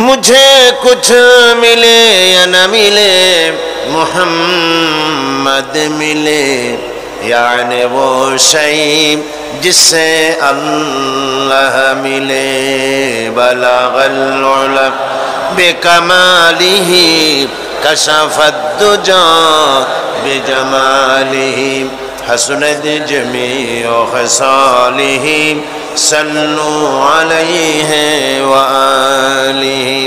मुझे कुछ मिले या न मिले मोहम्मद मिले, यानी वो शई जिससे अल्लाह मिले। बलगल उला बिकमालिही कशफद दुजा बिजमालिही, हसनत जमीउ खसालिही, सल्लु अलैहि व आलिही।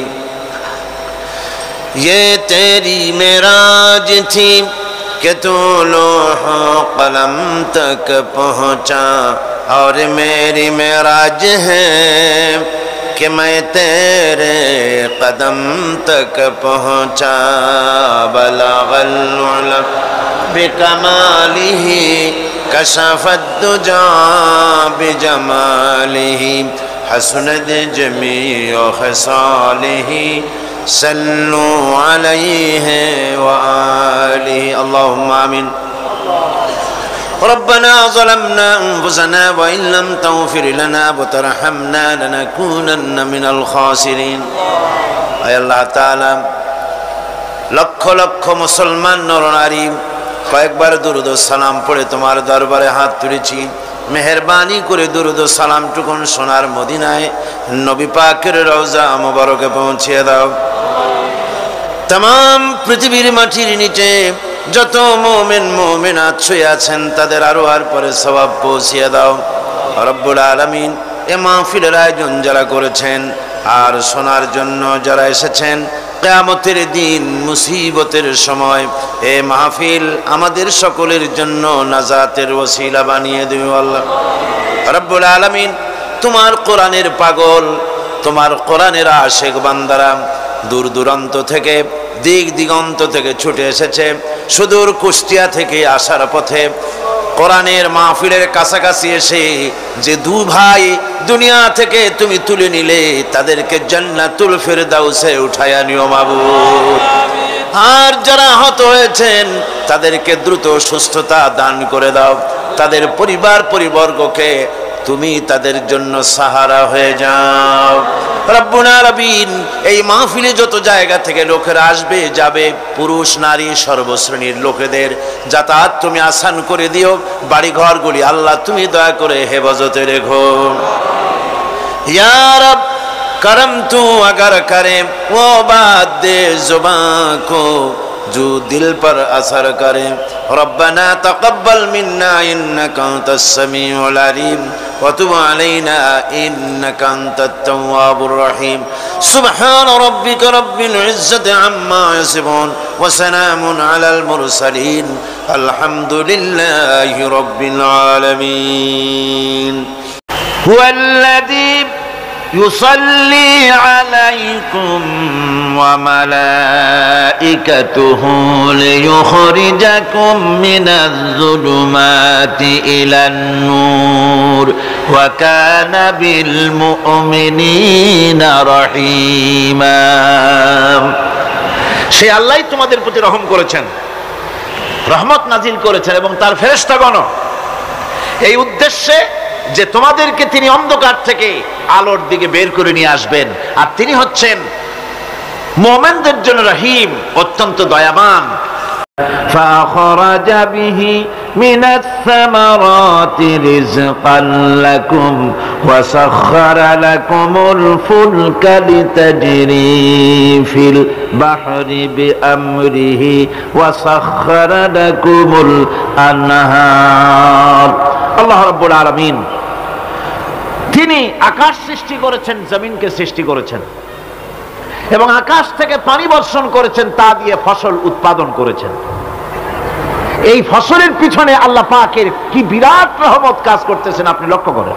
ये तेरी मेराज थी कि तू लौह कलम तक पहुँचा, और मेरी मेराज है कि मैं तेरे कदम तक पहुँचा। बलगल उला बिकमालिही कशफद दुजा बिजमालिही, हसनत जमीउ खसालिही, सल्लु अलैहि व आलिही। अल्लाहुम्मा आमीन। रब्बना ज़लमना अनफुसना व इन लम तगफिर लना व तरहमना लनकूनन्ना मिनल खासिरीन। आय अल्लाह ताआला, लक्ष लक्ष मुसलमान नर नारी কয়েকবার দুরূদ ও সালাম পড়ে তোমার দরবারে হাত তুলেছি। মেহেরবানি করে দুরূদ ও সালামটুকুন সোনার মদিনায় নবী পাকের রওজা মুবারকে পৌঁছিয়ে দাও। तमाम পৃথিবীর মাটির নিচে যত মুমিন মুমিনাত শুয়ে আছেন তাদের আরোহার পরে সওয়াব পৌঁছিয়ে দাও রব্বুল আলামিন। এ মাহফিলের আয়োজন যারা করেছেন আর শোনার জন্য যারা এসেছেন, কিয়ামতের দিন মুসিবতের সময় এ মাহফিল আমাদের সকলের জন্য নাজাতের ওসিলা বানিয়ে দিও আল্লাহ রব্বুল আলামিন। তোমার কোরআনের পাগল, তোমার কোরআনের আশিক বান্দারা দূর দূরান্ত থেকে, দিক দিগন্ত থেকে ছুটে এসেছে। সুদূর কুষ্টিয়া থেকে আসার পথে কোরআনের মাহফিলের কাছাকাছি এসে যে দু ভাই দুনিয়া থেকে তুমি তুলে নিলে, তাদেরকে জান্নাতুল ফিরদাউসে উঠায়া নিও মাবুদ। আর যারা আহত হয়েছেন তাদেরকে দ্রুত সুস্থতা দান করে দাও। তাদের পরিবার পরিবর্গকে তুমি তাদের জন্য সাহারা হয়ে যাও রব্বুল আলামিন। এই মাহফিলে যত জায়গা থেকে লোকেরা আসবে যাবে, পুরুষ নারী সর্বশ্রেণীর লোকেদের যাতায়াত তুমি আসান করে দিও। বাড়ি ঘরগুলি আল্লাহ তুমি দয়া করে হেফাজতে রেখো ইয়া রব। करम तू अगर करे वो बात दे जुबां को जो दिल पर असर करे। रब्बना तक़ब्बल मिन्ना इन्नका अंतस समीउल अलीम व तुब अलैना इन्नका अंतत तव्वाबुर रहीम। सुब्हान रब्बिका रब्बिल इज्जति अम्मा यसिफून व सलामुन अलल मुरसलीन अल्हम्दुलिल्लाहि रब्बिल आलमीन। हुवल्लज़ी युसल्ली अलैकुम व मलाइकतुहु लियुखरिजकुम मिनज़ ज़ुलुमाति इलन नूर व काना बिल मुमिनीना रहीमा। সে আল্লাহ তোমাদের প্রতি রহম করেছেন, রহমত নাজিল করেছেন এবং তার ফেরেশতাগণ এই উদ্দেশ্যে যে তোমাদেরকে তিনি অন্ধকার থেকে আলোর দিকে বের করে নিয়ে আসবেন। আর তিনি হচ্ছেন মুমিনদের জন্য রহিম, অত্যন্ত দয়াবান। فأخرج به من الثمرات رزقا لكم وسخر لكم الفلك لتجري في البحر بأمره وسخر لكم الأنهار। আল্লাহ রাব্বুল আলামিন তিনি আকাশ সৃষ্টি করেছেন, জমিনকে সৃষ্টি করেছেন এবং আকাশ থেকে পানি বর্ষণ করেছেন, তা দিয়ে ফসল উৎপাদন করেছেন। এই ফসলের পিছনে আল্লাহ পাকের কি বিরাট রহমত কাজ করতেছেন আপনি লক্ষ্য করেন।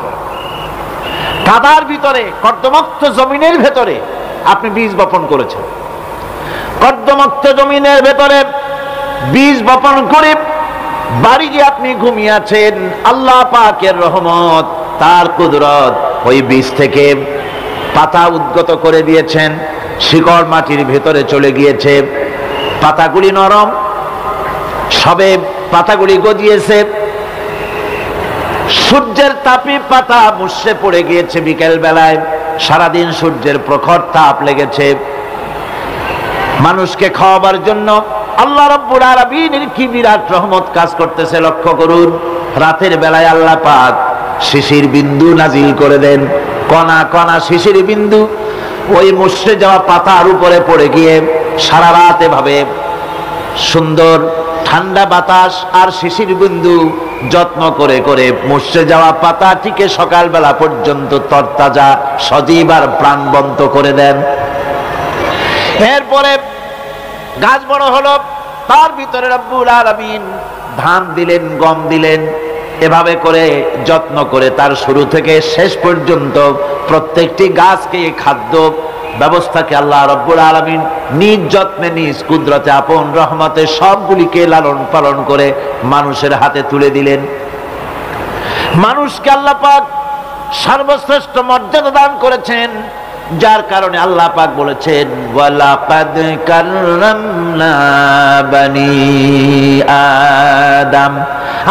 কাদার ভিতরে, কর্দমাক্ত জমিনের ভেতরে আপনি বীজ বপন করেছেন। কর্দমাক্ত জমিনের ভেতরে বীজ বপন করে বাড়ি গিয়ে আপনি ঘুমিয়ে আছেন। আল্লাহ পাকের রহমত, তার কুদরত, ওই বীজ থেকে পাতা উদ্গত করে দিয়েছেন, শিকড় মাটির ভেতরে চলে গিয়েছে, পাতাগুলি নরম, সবে পাতাগুলি গজিয়েছে, সূর্যের তাপে পাতা মুষড়ে পড়ে গিয়েছে বিকেল বেলায়, সারাদিন সূর্যের প্রখর তাপ লেগেছে, মানুষকে খাওয়াবার জন্য আল্লাহ রাব্বুল আলামিনের কি বিরাট রহমত কাজ করতেছে লক্ষ্য করুন। রাতের বেলায় আল্লাহ পাক শিশির বিন্দু নাজিল করে দেন, কণা কণা শিশির বিন্দু ওই মুষড়ে যাওয়া পাতার উপরে পড়ে গিয়ে সারা রাত এভাবে সুন্দর ঠান্ডা বাতাস আর শিশির বিন্দু যত্ন করে করে মুষড়ে যাওয়া পাতাটিকে সকালবেলা পর্যন্ত তরতাজা সজীব আর প্রাণবন্ত করে দেন। এরপরে গাছ বড় হলো, তার ভিতরে রব্বুল আলামিন ধান দিলেন, গম দিলেন, এভাবে করে যত্ন করে তার শুরু থেকে শেষ পর্যন্ত প্রত্যেকটি গাছকে খাদ্য ব্যবস্থাকে আল্লাহ রব্বুল আলামিন নিজ যত্নে নিজ কুদরতে আপন রহমতে সবগুলিকে লালন পালন করে মানুষের হাতে তুলে দিলেন। মানুষকে আল্লাহ পাক সর্বশ্রেষ্ঠ মর্যাদা দান করেছেন, যার কারণে আল্লাহ পাক বলেছেন ওয়ালাকাদ কাররামনা বানি আদম,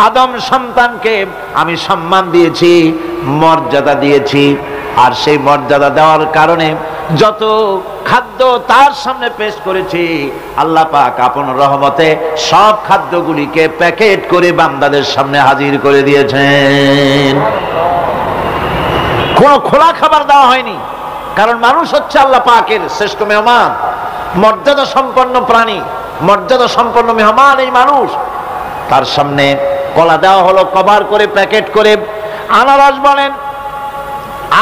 আদম সন্তানকে আমি সম্মান দিয়েছি, মর্যাদা দিয়েছি। আর সেই মর্যাদা দেওয়ার কারণে যত খাদ্য তার সামনে পেশ করেছি, আল্লাহ পাক আপন রহমতে সব খাদ্যগুলিকে প্যাকেট করে বান্দাদের সামনে হাজির করে দিয়েছেন। কোনো খোলা খাবার দেওয়া হয়নি, কারণ মানুষ হচ্ছে আল্লাহ পাকের শ্রেষ্ঠ মেহমান, মর্যাদা সম্পন্ন প্রাণী, মর্যাদা সম্পন্ন মেহমান এই মানুষ। তার সামনে কলা দেওয়া হলো কভার করে, প্যাকেট করে। আনারস বলেন,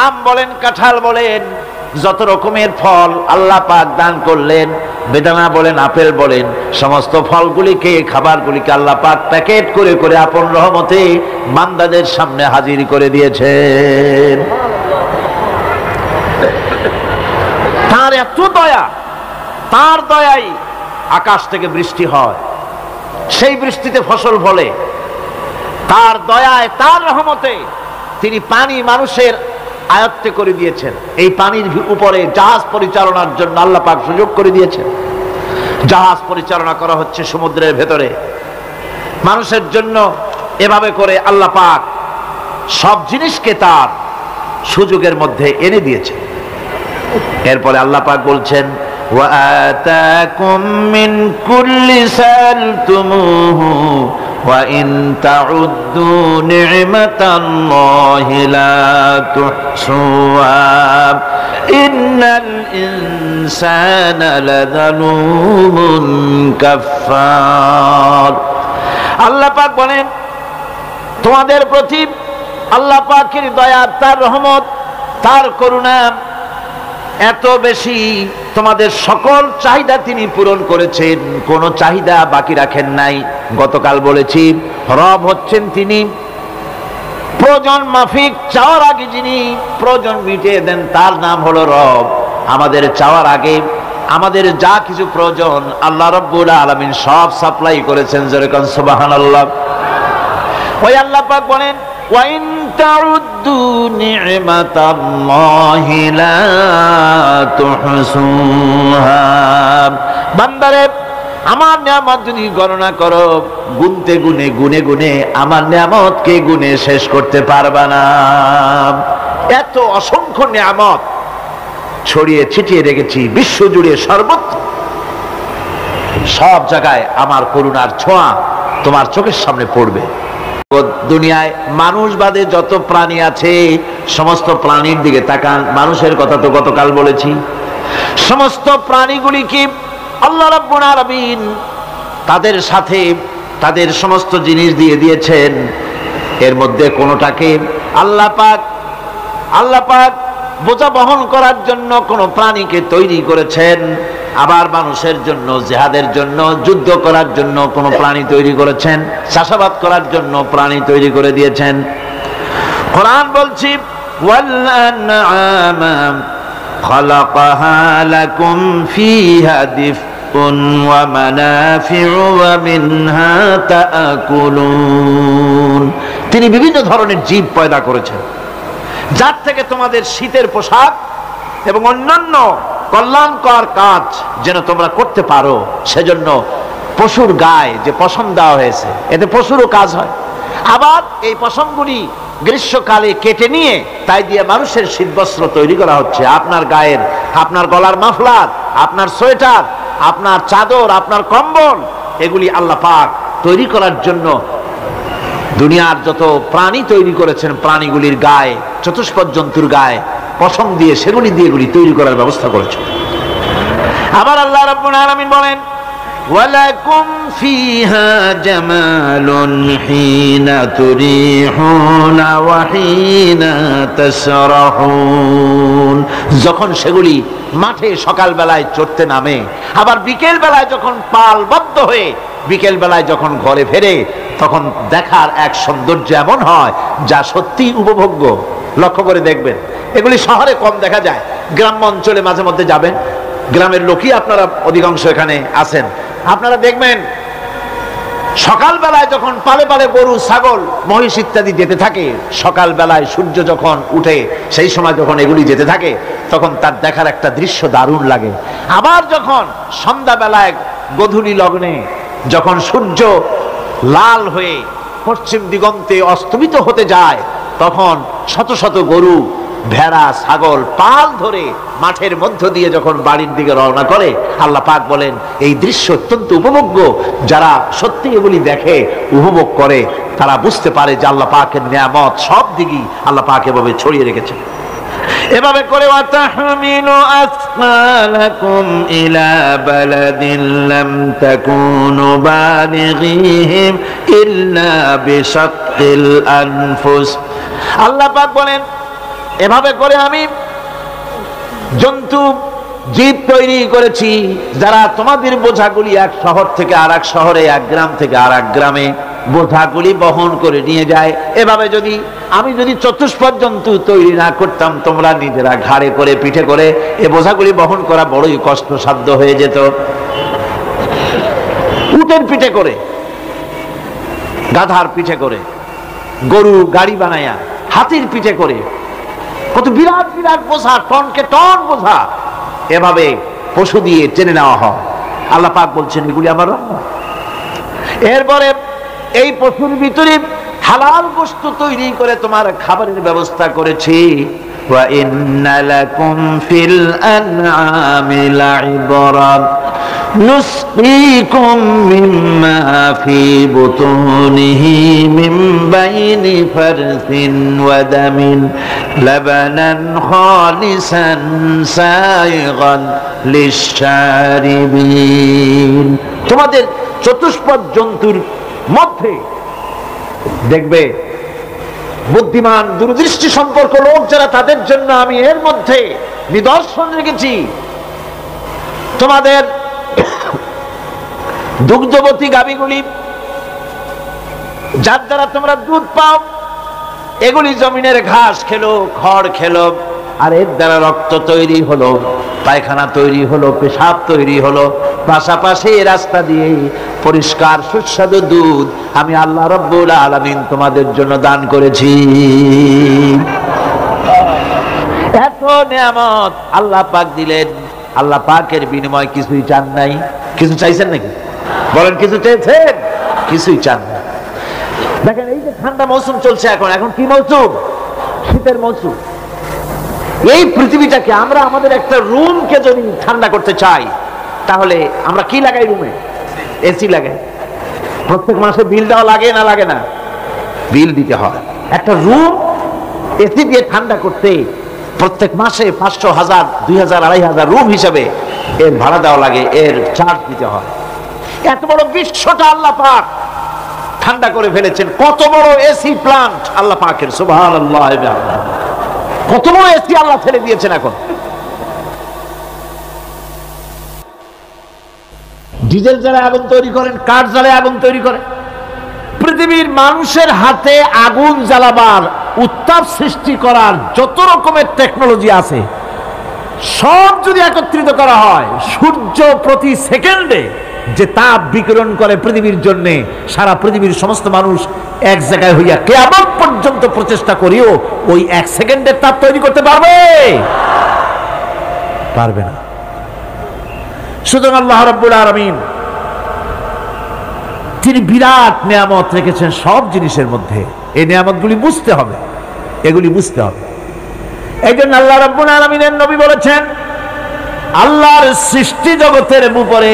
আম বলেন, কাঁঠাল বলেন, যত রকমের ফল আল্লাহ পাক দান করলেন, বেদানা বলেন, আপেল বলেন, সমস্ত ফলগুলিকে খাবারগুলিকে আল্লাহ পাক প্যাকেট করে করে আপন রহমতে বান্দাদের সামনে হাজির করে দিয়েছেন। তার এত দয়া, তার দয়াই আকাশ থেকে বৃষ্টি হয়, সেই বৃষ্টিতে ফসল ফলে। তার দয়ায়, তার রহমতে তিনি পানি মানুষের আয়ত্তে করে দিয়েছেন। এই পানির উপরে জাহাজ পরিচালনার জন্য আল্লাহ পাক সুযোগ করে দিয়েছেন। জাহাজ পরিচালনা করা হচ্ছে সমুদ্রের ভেতরে মানুষের জন্য। এভাবে করে আল্লাহ পাক সব জিনিসকে তার সুযোগের মধ্যে এনে দিয়েছেন। এরপরে আল্লাহ পাক বলছেন ওয়া আতাকুম মিন কুল্লি সালতুমুহু ওয়া ইন তাউদ্দু নি'মাতাল্লাহি লা তুহসুহা ইন্নাল ইনসানা লাযালুমুন কাফফার। আল্লাহ পাক বলেন তোমাদের প্রতি আল্লাহ পাকের দয়া, তার রহমত, তার করুণা এত বেশি, তোমাদের সকল চাহিদা তিনি পূরণ করেছেন, কোনো চাহিদা বাকি রাখেন নাই। গতকাল বলেছি রব হচ্ছেন তিনি প্রয়োজন মাফিক চাওয়ার আগে যিনি প্রয়োজন মিটিয়ে দেন, তার নাম হলো রব। আমাদের চাওয়ার আগে আমাদের যা কিছু প্রয়োজন আল্লাহ রাব্বুল আলামিন সব সাপ্লাই করেছেন। যেরকম সুবহানাল্লাহ। ওই আল্লাহ পাক বলেন ওয়া ইন তাউদ্দু নি'মাতাল্লাহি লা তুহসুহা। বান্দারে আমার নিয়ামত যদি গণনা করো, গুনতে গুনে গুনে গুনে আমার নিয়ামতকে গুনে শেষ করতে পারবা না। এত অসংখ্য নিয়ামত ছড়িয়ে ছিটিয়ে রেখেছি বিশ্ব জুড়ে, সর্বত্র সব জায়গায় আমার করুণার ছোঁয়া তোমার চোখের সামনে পড়বে। দুনিয়ায় মানুষ বাদে যত প্রাণী আছে সমস্ত প্রাণীর দিকে তাকান। মানুষের কথা তো গতকাল বলেছি। সমস্ত প্রাণীগুলি কি আল্লাহ রাব্বুল আলামিন তাদের সাথে তাদের সমস্ত জিনিস দিয়ে দিয়েছেন। এর মধ্যে কোনোটাকে আল্লাহ পাক বোঝা বহন করার জন্য কোনো প্রাণীকে তৈরি করেছেন, আবার মানুষের জন্য, জিহাদের জন্য, যুদ্ধ করার জন্য কোনো প্রাণী তৈরি করেছেন, চাষাবাদ করার জন্য প্রাণী তৈরি করে দিয়েছেন। কোরআন বলছি ওয়াল আনআমা খালাকাহা লাকুম ফিহা দিফউন ওয়া মানাফিউ ওয়া মিনহা তাআকুলুন। তিনি বিভিন্ন ধরনের জীব পয়দা করেছেন, যার থেকে তোমাদের শীতের পোশাক এবং অন্যান্য কল্যাণকর কাজ যেন তোমরা করতে পারো, সেজন্য পশুর গায়ে যে পশম দেওয়া হয়েছে, এতে পশুরও কাজ হয়। আবার এই পশমগুলি গ্রীষ্মকালে কেটে নিয়ে তাই দিয়ে মানুষের শীতবস্ত্র তৈরি করা হচ্ছে। আপনার গায়ের, আপনার গলার মাফলার, আপনার সোয়েটার, আপনার চাদর, আপনার কম্বল, এগুলি আল্লাহ পাক তৈরি করার জন্য দুনিয়ার যত প্রাণী তৈরি করেছেন, প্রাণীগুলির গায়ে, চতুষ্পদ জন্তুর গায়ে পশম দিয়ে, সেগুলি দিয়ে এগুলি তৈরি করার ব্যবস্থা করেছেন। আবার আল্লাহ রাব্বুল আলামিন বলেন, ওয়ালাকুম ফিহা জামালুন হিনা তুরিহুনা ওয়া হিনা তাসরাহুন। যখন সেগুলি মাঠে সকাল বেলায় চড়তে নামে, আবার বিকেল বেলায় যখন পালবদ্ধ হয়ে বিকেল বেলায় যখন ঘরে ফেরে, তখন দেখার এক সৌন্দর্য এমন হয় যা সত্যি উপভোগ্য। লক্ষ্য করে দেখবেন, এগুলি শহরে কম দেখা যায়, গ্রাম্য অঞ্চলে মাঝে মধ্যে যাবেন, গ্রামের লোকই আপনারা অধিকাংশ এখানে আছেন, আপনারা দেখবেন সকাল বেলায় যখন পালে পালে গরু, ছাগল, মহিষ ইত্যাদি যেতে থাকে, সকাল বেলায় সূর্য যখন উঠে সেই সময় যখন এগুলি যেতে থাকে, তখন তার দেখার একটা দৃশ্য দারুণ লাগে। আবার যখন সন্ধ্যা বেলায় গোধূলি লগ্নে যখন সূর্য লাল হয়ে পশ্চিম দিগন্তে অস্তমিত হতে যায়, তখন শত শত গরু, ভেড়া, ছাগল পাল ধরে মাঠের মধ্য দিয়ে যখন বাড়ির দিকে রওনা করে, আল্লাহ পাক বলেন এই দৃশ্য অত্যন্ত উপভোগ্য। যারা সত্যি এগুলি দেখে, উপভোগ করে, তারা বুঝতে পারে যে আল্লাহ পাকের নিয়ামত সব দিকেই আল্লাহ পাক এভাবে ছড়িয়ে রেখেছেন। এভাবে করে ওয়াতাহমিলু আসফালাকুম ইলা বালাদিন লাম তাকুনু বালিগিহিম ইল্লা বিশাক্কিল আনফুস। আল্লাহ পাক বলেন, এভাবে করে আমি জন্তু জীব তৈরি করেছি যারা তোমাদের বোঝাগুলি এক শহর থেকে আর এক শহরে, এক গ্রাম থেকে আর এক গ্রামে বোঝাগুলি বহন করে নিয়ে যায়। এভাবে আমি যদি চতুষ্পদ জন্তু তৈরি না করতাম, তোমরা নিজেরা ঘাড়ে করে, পিঠে করে এ বোঝাগুলি বহন করা বড়ই কষ্টসাধ্য হয়ে যেত। উটের পিঠে করে, গাধার পিঠে করে, গরু গাড়ি বানায়া, হাতির পিঠে করে, কত বিরাট বিরাট বোঝা, টনকে টন বোঝা এভাবে পশু দিয়ে টেনে নেওয়া হয়। আল্লাহ পাক বলছেন এগুলি আমার রহমত। এরপরে এই পশুর ভিতরে হালাল বস্তু তৈরি করে তোমার খাবারের ব্যবস্থা করেছি। ওয়া ইন্না লাকুম ফিল আনআমি লাইবরা নুসকিকুম মিম্মা ফি বুতুনিহি মিন বাইনি ফারসিন ওয়া দামিন লাবানান খালিসান সাইগান লিশশারিবিন। তোমাদের চতুষ্পদ জন্তুর মধ্যে দেখবে বুদ্ধিমান, দূরদৃষ্টি সম্পর্ক লোক যারা, তাদের জন্য আমি এর মধ্যে নিদর্শন রেখেছি। তোমাদের দুগ্ধবতী গাভীগুলি, যার দ্বারা তোমরা দুধ পাও, এগুলি জমিনের ঘাস খেলো, খড় খেলো, আর এর দ্বারা রক্ত তৈরি হলো, পায়খানা তৈরি হলো, পেশাব তৈরি হলো, পাশাপাশি রাস্তা দিয়ে পরিষ্কার সুস্বাদু দুধ আমি আল্লাহ রাব্বুল আলামিন তোমাদের জন্য দান করেছি। এত নিয়ামত আল্লাহ পাক দিলেন, আল্লাহ পাকের বিনিময় কিছুই চান নাই। কিছু চাইছেন নাকি? বলেন, কিছু চেয়েছেন? কিছুই চান না। দেখেন, এই যে ঠান্ডা মৌসুম চলছে, এখন কি মৌসুম? শীতের মৌসুম। এই পৃথিবীটাকে আমরা, আমাদের একটা রুমকে যদি ঠান্ডা করতে চাই, তাহলে আমরা কি লাগাই? রুমে এসি লাগাই। প্রত্যেক মাসে বিল দেওয়া লাগে না লাগে না? বিল দিতে হয়। একটা রুম এসি দিয়ে ঠান্ডা করতে প্রত্যেক মাসে 500, 1000, 2000, 2500 রুম হিসাবে এর ভাড়া দেওয়া লাগে, এর চার্জ দিতে হয়। এত বড় বিশ্বটা আল্লাহ পাক ঠান্ডা করে ফেলেছেন। কত বড় এসি প্লান্ট আল্লাহ পাকের, সুবহানাল্লাহ। কত বড় এসি আল্লাহ ছেড়ে দিয়েছেন। এখন ডিজেল জ্বালায় আগুন তৈরি করেন, কাঠ জ্বালায় আগুন তৈরি করেন। পৃথিবীর মানুষের হাতে আগুন জ্বালাবার, উত্তাপ সৃষ্টি করার যত রকমের টেকনোলজি আছে, সব যদি একত্রিত করা হয়, সূর্য প্রতি সেকেন্ডে যে তাপ বিকিরণ করে পৃথিবীর জন্য, সারা পৃথিবীর সমস্ত মানুষ এক জায়গায় হইয়া কিয়ামত পর্যন্ত প্রচেষ্টা করিও ওই 1 সেকেন্ডের তাপ তৈরি করতে পারবে? পারবে না। সুতরাং আল্লাহ রাব্বুল আলামিন তিনি বিরাট নিয়ামত রেখেছেন সব জিনিসের মধ্যে। এই নিয়ামতগুলি বুঝতে হবে, এগুলি বুঝতে হবে। এই জন্য আল্লাহ রাব্বুল আলামিনের নবী বলেছেন, আল্লাহর সৃষ্টি জগতের উপরে,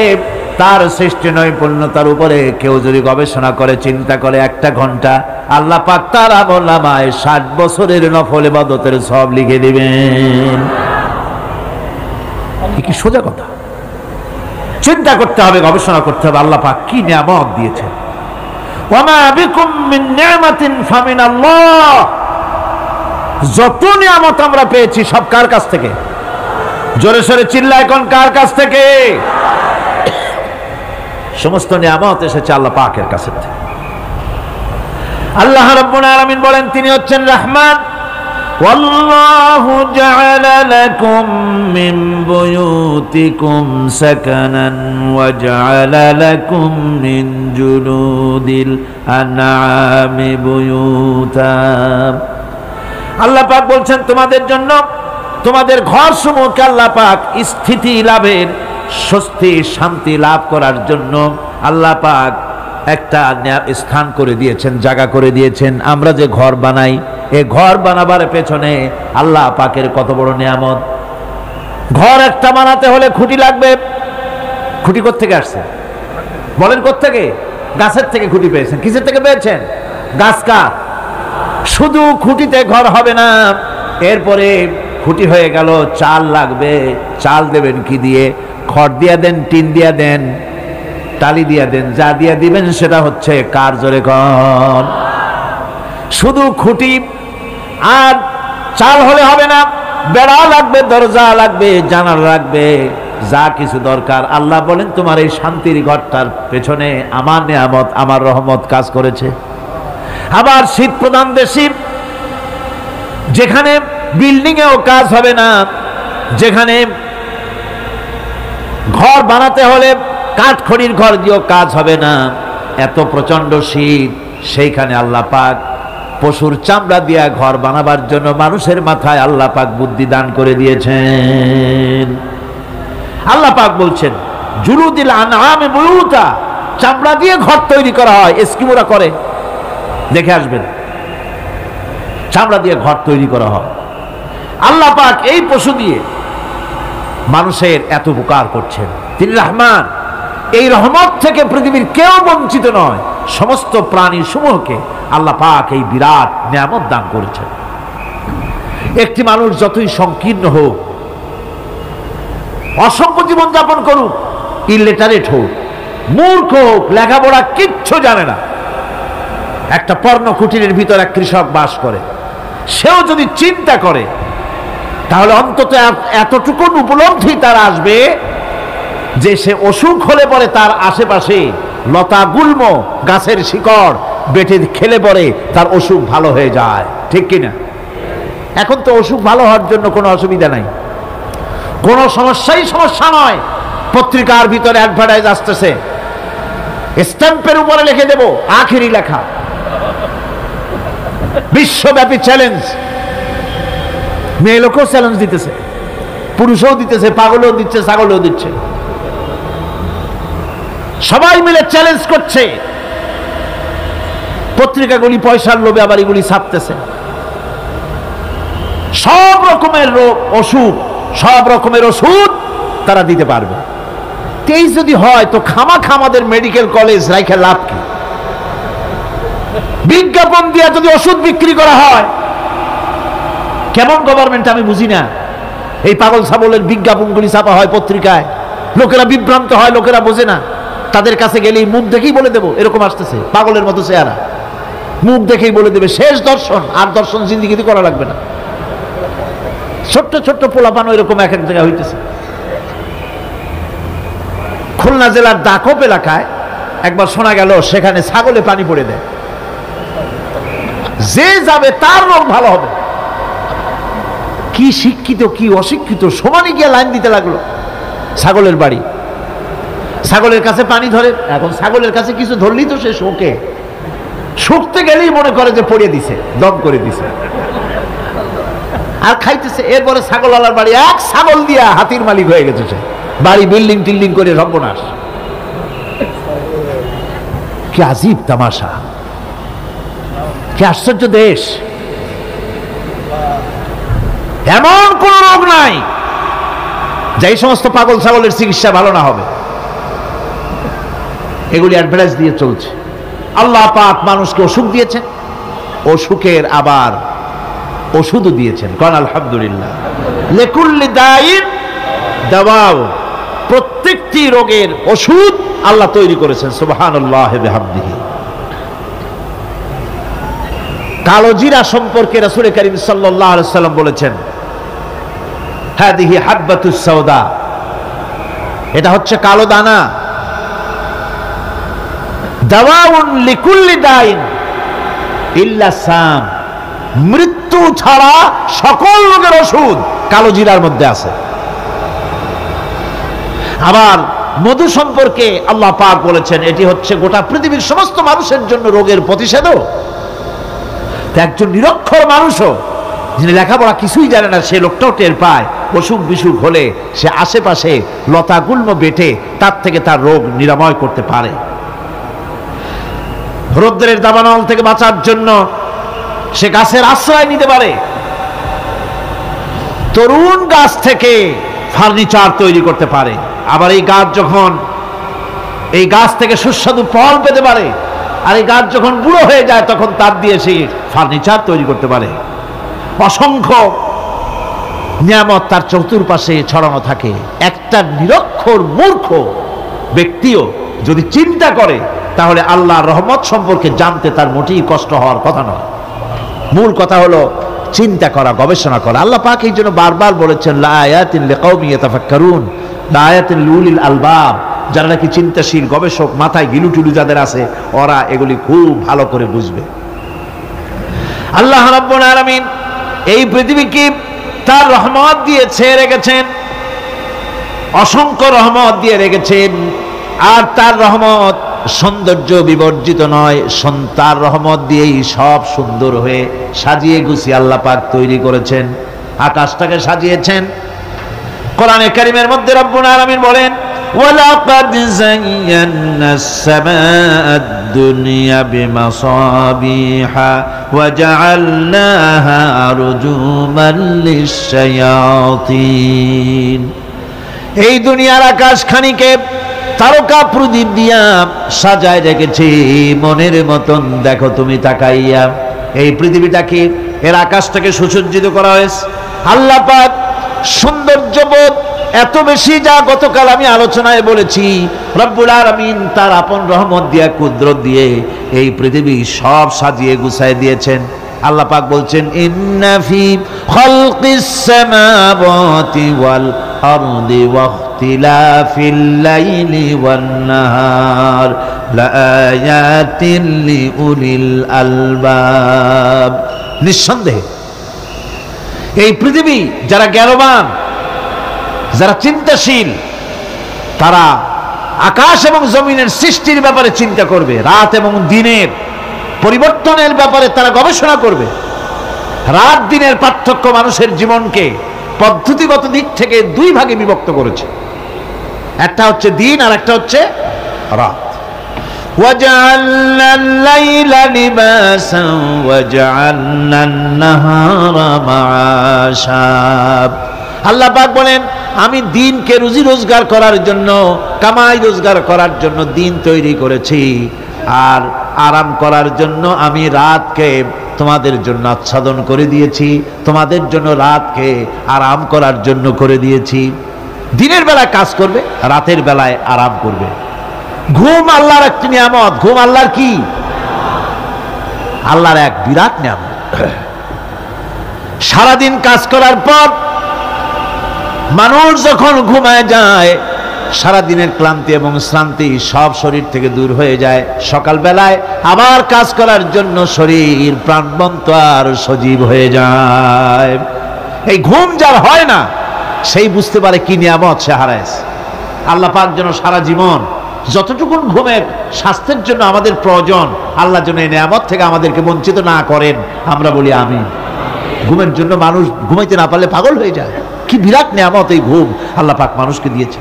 তার সৃষ্টি নৈপুণ্যতার উপরে কেউ যদি গবেষণা করে, চিন্তা করে 1 ঘন্টা, আল্লাহ পাক তার আমলনামায় 60 বছরের নফল ইবাদতের সওয়াব লিখে দিবেন। কি সোজা কথা। চিন্তা করতে হবে, গবেষণা করতে হবে আল্লাহ পাক কি নিয়ামত দিয়েছেন। ওয়ামা বিকুম মিন নি'মাতিন ফামিনাল্লাহ। যত নিয়ামত আমরা পেয়েছি সব কার কাছ থেকে? জোরে সোরে চিল্লায় কোন কার কাছ থেকে? সমস্ত নিয়ামত এসেছে আল্লাহ পাকের কাছ থেকে। আল্লাহ রাব্বুল আলামিন বলেন তিনি হচ্ছেন রহমান। ওয়াল্লাহু জাআলা লাকুম মিন বুয়ুতিকুম সাকানান ওয়া জাআলা লাকুম মিন জুলুদিল আনআমি বুয়ুতা। আল্লাহ পাক বলছেন তোমাদের জন্য তোমাদের ঘর সমূহকে আল্লাহ পাক স্থিতি লাভের, স্বস্তি শান্তি লাভ করার জন্য আল্লাহ পাক একটা স্থান করে দিয়েছেন, জায়গা করে দিয়েছেন। আমরা যে ঘর বানাই, এই ঘর বানাবার পেছনে আল্লাহ পাকের কত বড় নিয়ামত। ঘর একটা বানাতে হলে খুঁটি লাগবে। খুঁটি কোত্থেকে আসছে বলেন? কোত্থেকে? গাছের থেকে খুঁটি পেয়েছেন। কিসের থেকে পেয়েছেন? গাছ কাঠ। শুধু খুঁটিতে ঘর হবে না, এরপরে খুঁটি হয়ে গেল, চাল লাগবে। চাল দেবেন কি দিয়ে? খড় দিয়া দেন, টিন দিয়া দেন, টালি দিয়া দেন, যা দিয়া দিবেন সেটা হচ্ছে কার? জোরে কর। শুধু খুঁটি আর চাল হলে হবে না, বেড়া লাগবে, দরজা লাগবে, জানালা লাগবে, যা কিছু দরকার। আল্লাহ বলেন তোমার এই শান্তির ঘরটার পেছনে আমার নিয়ামত, আমার রহমত কাজ করেছে। আবার শীত প্রধান দেশে যেখানে বিল্ডিং এও কাজ হবে না, যেখানে ঘর বানাতে হলে কাঠখড়ির ঘর দিয়েও কাজ হবে না, এত প্রচন্ড শীত, সেইখানে আল্লাহ পাক পশুর চামড়া দিয়া ঘর বানাবার জন্য মানুষের মাথায় আল্লাহ পাক বুদ্ধি দান করে দিয়েছেন। আল্লাহ পাক বলছেন জুলুদিল আনআমি বুয়ুতা, চামড়া দিয়ে ঘর তৈরি করা হয়। এস্কিমোরা করে, দেখে আসবেন, চামড়া দিয়ে ঘর তৈরি করা হয়। আল্লাহ পাক এই পশু দিয়ে মানুষের এত উপকার করছেন। তিনি রহমান। এই রহমত থেকে পৃথিবীর কেউ বঞ্চিত নয়। সমস্ত প্রাণী সমূহকে আল্লাহ পাক এই বিরাট নিয়ামত দান করেছেন। একটি মানুষ যতই সংকীর্ণ হোক, অসভ্য জীবন যাপন করুক, ইলিটারেট হোক, মূর্খ হোক, লেখাপড়া কিচ্ছু জানে না, একটা পর্ণ কুটিরের ভিতর এক কৃষক বাস করে, সেও যদি চিন্তা করে তাহলে অন্তত এতটুকু উপলব্ধি তার আসবে যে সে অসুখ হলে পরে তার আশেপাশে লতা গুল্ম, গাছের শিকড় বেটে খেলে পরে তার অসুখ ভালো হয়ে যায়। ঠিক কিনা? এখন তো অসুখ ভালো হওয়ার জন্য কোনো অসুবিধা নাই, কোনো সমস্যা নয়। পত্রিকার ভিতরে অ্যাডভার্টাইজ আসতেছে, স্ট্যাম্পের উপরে লিখে দেব আখেরি লেখা, বিশ্বব্যাপী চ্যালেঞ্জ। মেয়ে লোকও চ্যালেঞ্জ দিতেছে, পুরুষও দিতেছে, পাগলও দিচ্ছে, ছাগলও দিচ্ছে, সবাই মিলে চ্যালেঞ্জ করছে। পত্রিকাগুলি পয়সার লোভে আবার এগুলি ছাপতেছে। সব রকমের রোগ, অসুখ, সব রকমের ওষুধ তারা দিতে পারবে। তেই যদি হয় তো খামাখা আমাদের মেডিকেল কলেজ রাইখে লাভ কি? বিজ্ঞাপন দিয়ে যদি ওষুধ বিক্রি করা হয়, কেমন গভর্নমেন্ট আমি বুঝি না। এই পাগল ছাগলের বিজ্ঞাপনগুলি ছাপা হয় পত্রিকায়, লোকেরা বিভ্রান্ত হয়, লোকেরা বোঝে না। তাদের কাছে গেলেই মুখ দেখেই বলে দেবো এরকম আসতেছে, পাগলের মতো চেহারা, মুখ দেখেই বলে দেবে শেষ দর্শন, আর দর্শন জিন্দিগিতে করা লাগবে না। ছোট্ট ছোট্ট পোলাপান এরকম এক এক জায়গায় হইতেছে। খুলনা জেলার দাকপ এলাকায় একবার শোনা গেল সেখানে ছাগলে পানি পড়ে দেয়, যে যাবে তার রোগ ভালো হবে। কি শিক্ষিত কি অশিক্ষিত সমানে গিয়ে লাইন দিতে লাগলো। ছাগলের বাড়ি, ছাগলের কাছে পানি ধরে, এখন ছাগলের কাছে কিছু ধরলেই তো সে শোকে, শুকতে গেলেই মনে করে যে পড়িয়ে দিছে, দম করে দিছে, আর খাইতেছে। এরপরে ছাগলওয়ালার বাড়ি এক ছাগল দিয়া হাতির মালিক হয়ে গেছে সে, বাড়ি বিল্ডিং টিল্ডিং করে সর্বনাশ। কি আজীব তামাশা! কি আশ্চর্য দেশ! এমন কোন রোগ নাই যে এই সমস্ত পাগল ছাগলের চিকিৎসা ভালো না হবে। এগুলি অ্যাডভার্টাইজ দিয়ে চলছে। আল্লাহ পাক মানুষকে অসুখ দিয়েছেন, অসুখের আবার ওষুধও দিয়েছেন। কারণ আলহামদুলিল্লাহ, লিকুল্লি দাইন দাওয়াও, প্রত্যেকটি রোগের ওষুধ আল্লাহ তৈরি করেছেন। সুবহানাল্লাহি বিহামদিহি। কালো জিরা সম্পর্কে রাসূল করিম সাল্লাল্লাহু আলাইহি সাল্লাম বলেছেন, হাদিহি হাব্বাতুস সাওদা, এটা হচ্ছে কালো দানা। দাওয়াউন লিকুল্লি দাইন ইল্লা সাম, মৃত্যু ছাড়া সকল রোগের ওষুধ কালো জিরার মধ্যে আছে। আবার মধু সম্পর্কে আল্লাহ পাক বলেছেন, এটি হচ্ছে গোটা পৃথিবীর সমস্ত মানুষের জন্য রোগের প্রতিষেধক। একজন নিরক্ষর মানুষও, যিনি লেখাপড়া কিছুই জানে না, সে লোকটাও টের পায় অসুখ বিসুখ হলে সে আশেপাশে লতা গুল্ম বেটে তার থেকে তার রোগ নিরাময় করতে পারে। রৌদ্রের দাবানল থেকে বাঁচার জন্য সে গাছের আশ্রয় নিতে পারে। তরুণ গাছ থেকে ফার্নিচার তৈরি করতে পারে। আবার এই গাছ থেকে সুস্বাদু ফল পেতে পারে। আর এই গাছ যখন বুড়ো হয়ে যায় তখন তার দিয়ে সে ফার্নিচার তৈরি করতে পারে। অসংখ্য নিয়ামত তার চতুর্পাশে ছড়ানো থাকে। একটা নিরক্ষর মূর্খ ব্যক্তিও যদি চিন্তা করে তাহলে আল্লাহর রহমত সম্পর্কে জানতে তার মোটেই কষ্ট হওয়ার কথা নয়। মূল কথা হলো চিন্তা করা, গবেষণা করা। আল্লাহ পাক এই জন্য বারবার বলেছেন, লা আয়াতিন লিকাউমি ইয়াতাফাক্কারুন, লা আয়াতিন লিউলিল আলবাব, যারা নাকি চিন্তাশীল গবেষক, মাথায় গিলুটুলু যাদের আছে, ওরা এগুলি খুব ভালো করে বুঝবে। আল্লাহ রাব্বুল আলামিন এই পৃথিবীকে তার রহমত দিয়ে ছেয়ে রেখেছেন, অসংখ্য রহমত দিয়ে রেখেছেন। আর তার রহমত সৌন্দর্য বিবর্জিত নয়, তার রহমত দিয়েই সব সুন্দর হয়ে সাজিয়ে গুছিয়ে আল্লাহ পাক তৈরি করেছেন। আকাশটাকে সাজিয়েছেন। কোরআনে কারীমের মধ্যে রব্বুল আলামিন বলেন, ওয়ালাকাদ যায়্যানাস সামাআদ দুনিয়া বিমাসাবিহা ওয়া জাআলনাহা রুজুমান লিশ-শায়াতিন। এই দুনিয়ার আকাশখানিকে তারকা প্রদীপ দিয়া সাজায় রেখেছি মনের মতন। দেখো তুমি তাকাইয়া, এই পৃথিবীটাকে, এর আকাশটাকে সুসজ্জিত করা হয়েছে। আল্লাহ পাক সৌন্দর্যবোধ এত বেশি, যা গতকাল আমি আলোচনায় বলেছি, রব্বুল আলামিন তার আপন রহমত দিয়া, কুদরত দিয়ে এই পৃথিবী সব সাজিয়ে গুছায় দিয়েছেন। আল্লাহ পাক বলছেন, ইন্না ফি খালকিস সামাওয়াতি ওয়াল আরদি ওয়া ইখতিলাফিল লাইলি ওয়ান নাহার লাআয়াতিন লিউলিল আলবাব। নিঃসন্দেহে এই পৃথিবী যারা জ্ঞানবান, যারা চিন্তাশীল, তারা আকাশ এবং জমিনের সৃষ্টির ব্যাপারে চিন্তা করবে। রাত এবং দিনের পরিবর্তনের ব্যাপারে তারা গবেষণা করবে। রাত দিনের পার্থক্য মানুষের জীবনকে পদ্ধতিগত দিক থেকে দুই ভাগে বিভক্ত করেছে। একটা হচ্ছে দিন আর একটা হচ্ছে রাত। وَجَعَلْنَا اللَّيْلَ لِبَاسًا وَجَعَلْنَا النَّهَارَ مَعَاشًا। আল্লাহ পাক বলেন, আমি দিনকে রুজি রোজগার করার জন্য, কামাই রোজগার করার জন্য দিন তৈরি করেছি, আর আরাম করার জন্য আমি রাতকে তোমাদের জন্য আচ্ছাদন করে দিয়েছি। তোমাদের জন্য রাতকে আরাম করার জন্য করে দিয়েছি। দিনের বেলায় কাজ করবে, রাতের বেলায় আরাম করবে। ঘুম আল্লাহর একটি নিয়ামত। ঘুম আল্লাহর কি? আল্লাহর এক বিরাট নিয়ামত। সারাদিন কাজ করার পর মানুষ যখন ঘুমায় যায়, সারাদিনের ক্লান্তি এবং শ্রান্তি সব শরীর থেকে দূর হয়ে যায়। সকালবেলায় আবার কাজ করার জন্য শরীর প্রাণবন্ত আর সজীব হয়ে যায়। এই ঘুম যার হয় না, সেই বুঝতে পারে কি নিয়ামত সে হারায়। আল্লাহ পাক যেন সারা জীবন যতটুকুন ঘুমের স্বাস্থ্যের জন্য আমাদের প্রয়োজন, আল্লাহ যেন এই নিয়ামত থেকে আমাদেরকে বঞ্চিত না করেন। আমরা বলি আমিন। ঘুমের জন্য মানুষ ঘুমাইতে না পারলে পাগল হয়ে যায়। কি বিরাট নিয়ামত এই ঘুম আল্লাহ পাক মানুষকে দিয়েছে।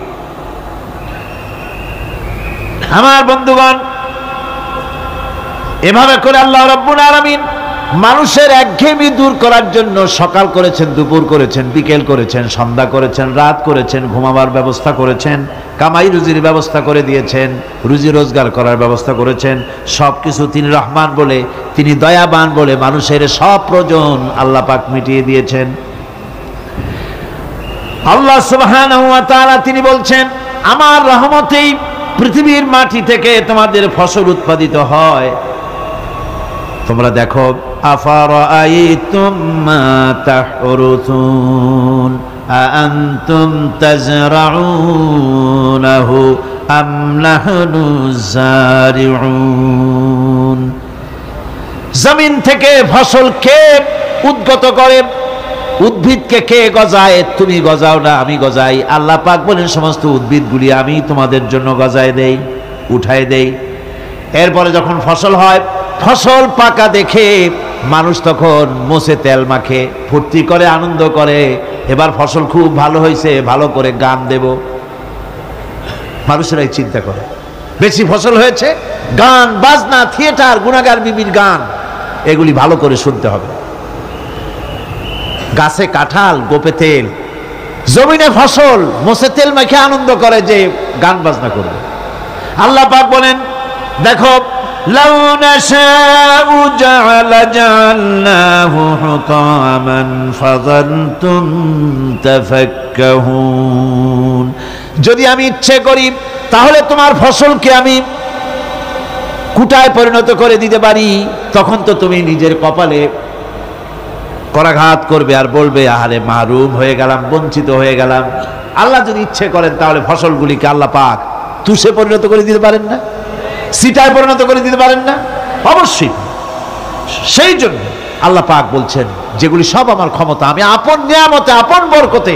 আমার বন্ধুগণ, এভাবে করে আল্লাহ রাব্বুল আলামিন মানুষের একঘেয়েমি দূর করার জন্য সকাল করেছেন, দুপুর করেছেন, বিকেল করেছেন, সন্ধ্যা করেছেন, রাত করেছেন, ঘুমাবার ব্যবস্থা করেছেন, কামাই রুজির ব্যবস্থা করে দিয়েছেন, রুজি রোজগার করার ব্যবস্থা করেছেন। সব কিছু তিনি রহমান বলে, তিনি দয়াবান বলে মানুষের সব প্রয়োজন আল্লাহ পাক মিটিয়ে দিয়েছেন। আল্লাহ সুবহানাহু ওয়া তাআলা তিনি বলছেন, আমার রহমতেই পৃথিবীর মাটি থেকে তোমাদের ফসল উৎপাদিত হয়। তোমরা দেখো, আফারাআইতুম মা তাহরুসুন আআনতুম তাজরাউনাহু আম নাহনুজ জারিউন। জমিন থেকে ফসল কে উদ্গত করে? উদ্ভিদকে কে গজায়? তুমি গজাও না, আমি গজাই। আল্লাহ পাক বলেন, সমস্ত উদ্ভিদগুলি আমি তোমাদের জন্য গজায় দেই, উঠায় দেই। এরপরে যখন ফসল হয়, ফসল পাকা দেখে মানুষ তখন মোষে তেল মাখে, ফুর্তি করে, আনন্দ করে। এবার ফসল খুব ভালো হয়েছে, ভালো করে গান দেব। মানুষেরাই চিন্তা করে, বেশি ফসল হয়েছে, গান বাজনা, থিয়েটার, গুনাগার বিবির গান, এগুলি ভালো করে শুনতে হবে। গাছে কাঁঠাল, গোপে তেল, জমিনে ফসল, মোষে তেল মাখে আনন্দ করে যে গান বাজনা করবে। আল্লাহ পাক বলেন, দেখো, লাউ নাশাউ জাআলনাহু হুতামান ফাযালতুম তাফাক্কাহুন। যদি আমি ইচ্ছে করি তাহলে তোমার ফসলকে আমি কুটায় পরিণত করে দিতে পারি, তখন তো তুমি নিজের কপালে করাঘাত করবে আর বলবে, আহারে মাহরুম হয়ে গেলাম, বঞ্চিত হয়ে গেলাম। আল্লাহ যদি ইচ্ছে করেন তাহলে ফসলগুলিকে আল্লাহ পাক তুষে পরিণত করে দিতে পারেন না? সিটায় পরিণত করে দিতে পারেন না? অবশ্যই। সেই জন্য আল্লাহ পাক বলছেন, যেগুলি সব আমার ক্ষমতা, আমি আপন নিয়ামতে, আপন বরকতে,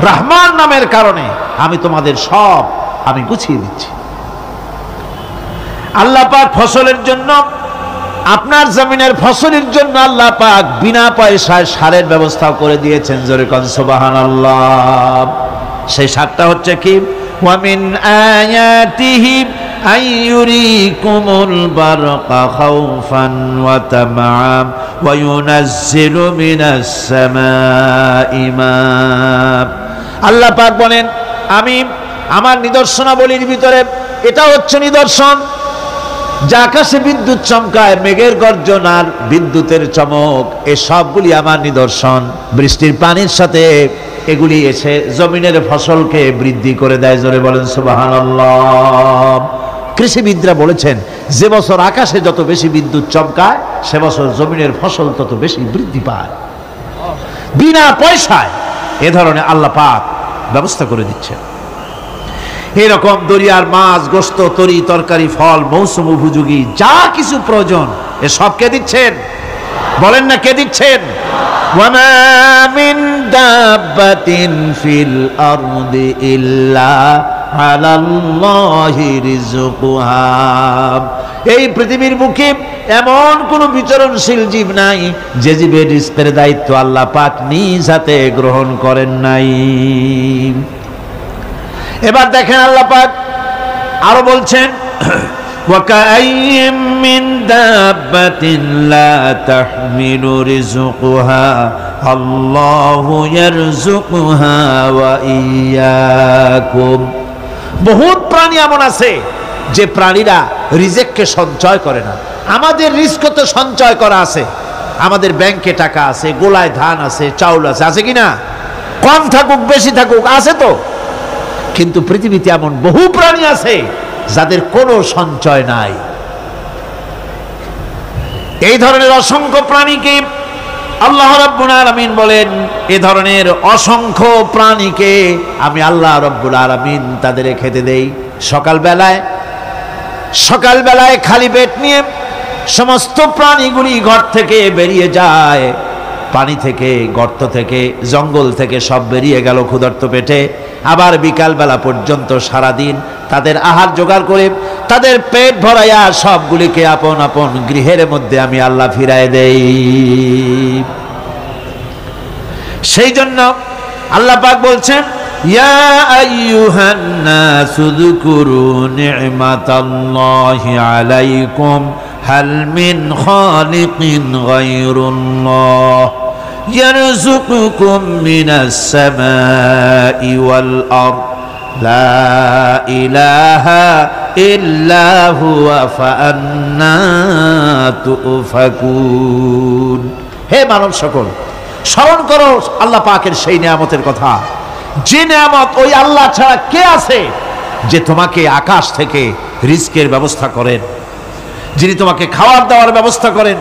রহমান নামের কারণে আমি তোমাদের সব আমি গুছিয়ে দিচ্ছি। আল্লাহ পাক ফসলের জন্য, আপনার জমিনের ফসলের জন্য আল্লাহ পাক বিনা পয়সায় সারের ব্যবস্থাও করে দিয়েছেন। জোরে কোন সুবহানাল্লাহ। সেই সারটা হচ্ছে কি? ওয়া মিন আয়াতিহি আইয়ুরিকুমুল বারকা খাউফান ওয়া তামআম ওয়া ইউনাজ্জিলু মিনাস সামাই মা। আল্লাহ পাক বলেন, আমি আমার নিদর্শনাবলীর ভিতরে এটা হচ্ছে নিদর্শন, যে আকাশে বিদ্যুৎ চমকায়, মেঘের গর্জন আর বিদ্যুতের চমক, এ সবগুলি আমার নিদর্শন। বৃষ্টির পানির সাথে এগুলি এসে জমিনের ফসলকে বৃদ্ধি করে দেয়। জোরে বলেন সুবহানাল্লাহ। কৃষিবিদরা বলেছেন, যে বছর আকাশে যত বেশি বিদ্যুৎ চমকায়, সে বছর জমিনের ফসল তত বেশি বৃদ্ধি পায়। বিনা পয়সায় এ ধরনের আল্লাহ পাক ব্যবস্থা করে দিচ্ছেন। এরকম দরিয়ার মাছ, গোশত, তরি তরকারি, ফল, মৌসুম উপযোগী যা কিছু প্রয়োজন, এ সব কে দিচ্ছেন? বলেন না, কে দিচ্ছেন? ওয়ামা মিন দাব্বাতিন ফিল আরদি ইল্লা আলাল্লাহি রিজকুহা। এই পৃথিবীর বুকে এমন কোন বিচরণশীল জীব নাই যে জীবের রিজকের দায়িত্ব আল্লাহ পাক নিজ হাতে গ্রহণ করেন নাই। এবার দেখেন, আল্লাহ পাক আরো বলছেন, ওয়াকাইয়্যিম মিন দাব্বাতিন লা তাহমিলু রিজকুহা আল্লাহু ইয়ারযুকুহা ওয়া ইয়্যাকুম। বহুত প্রাণী এমন আছে যে প্রাণীরা রিজেককে সঞ্চয় করে না। আমাদের রিজক তো সঞ্চয় করা আছে, আমাদের ব্যাংকে টাকা আছে, গোলায় ধান আছে, চাউল আছে, আছে কিনা? কম থাকুক বেশি থাকুক, আছে তো। কিন্তু পৃথিবীতে এমন বহু প্রাণী আছে যাদের কোনো সঞ্চয় নাই। এই ধরনের অসংখ্য প্রাণীকে আল্লাহ রাব্বুল আলামিন বলেন, এ ধরনের অসংখ্য প্রাণীকে আমি আল্লাহ রাব্বুল আলামিন তাদের খেতে দেই। সকালবেলায় খালি পেট নিয়ে সমস্ত প্রাণীগুলি ঘর থেকে বেরিয়ে যায়, পানি থেকে, গর্ত থেকে, জঙ্গল থেকে সব বেরিয়ে গেল ক্ষুধার্ত পেটে। আবার বিকালবেলা পর্যন্ত সারাদিন তাদের আহার জোগাড় করে তাদের পেট ভরাইয়া সবগুলিকে আপন আপন গৃহের মধ্যে আমি আল্লাহ ফিরায় দেই। সেই জন্য আল্লাহ পাক বলছেন, ইয়া আইয়ুহান নাসু যকুরু নি'মাতাল্লাহি আলাইকুম হাল মিন খালিকিন গায়রুল্লাহ ইয়ারযুকুকুম মিনাস সামাই ওয়াল আরদ লা ইলাহা ইল্লা হুয়া ফাআন্না তুফাকুন। হে মানব সকল, স্মরণ করো আল্লাহ পাকের সেই নিয়ামতের কথা, যে নিয়ামত ওই আল্লাহ ছাড়া কে আছে, যে তোমাকে আকাশ থেকে রিজকের ব্যবস্থা করেন, যিনি তোমাকে খাওয়ার দাওয়ার ব্যবস্থা করেন।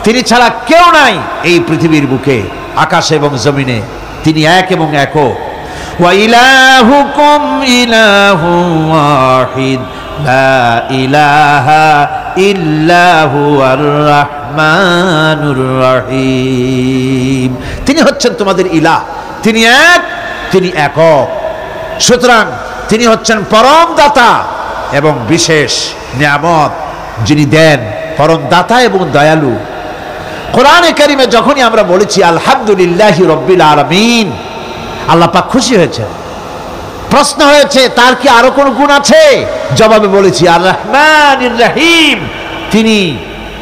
তিনি ছাড়া কেউ নাই এই পৃথিবীর বুকে, আকাশে এবং জমিনে। তিনি এক এবং একক। ওয়া ইলাহুকুম ইলাহুন ওয়াহিদ লা ইলাহা ইল্লা হুয়ার রাহমানুর রহিম। তিনি হচ্ছেন তোমাদের ইলাহ, তিনি এক, তিনি একক। সুতরাং তিনি হচ্ছেন পরম দাতা এবং বিশেষ নিয়ামত যিনি দেন, পরম দাতা এবং দয়ালু। কোরআনে কারিমে যখনই আমরা বলেছি আলহামদুলিল্লাহি রাব্বিল আলামিন, আল্লাহ পাক খুশি হয়েছে। প্রশ্ন হয়েছে তার কি আরো কোন গুণ আছে? জবাবে বলেছি আর রহমানির রহিম, তিনি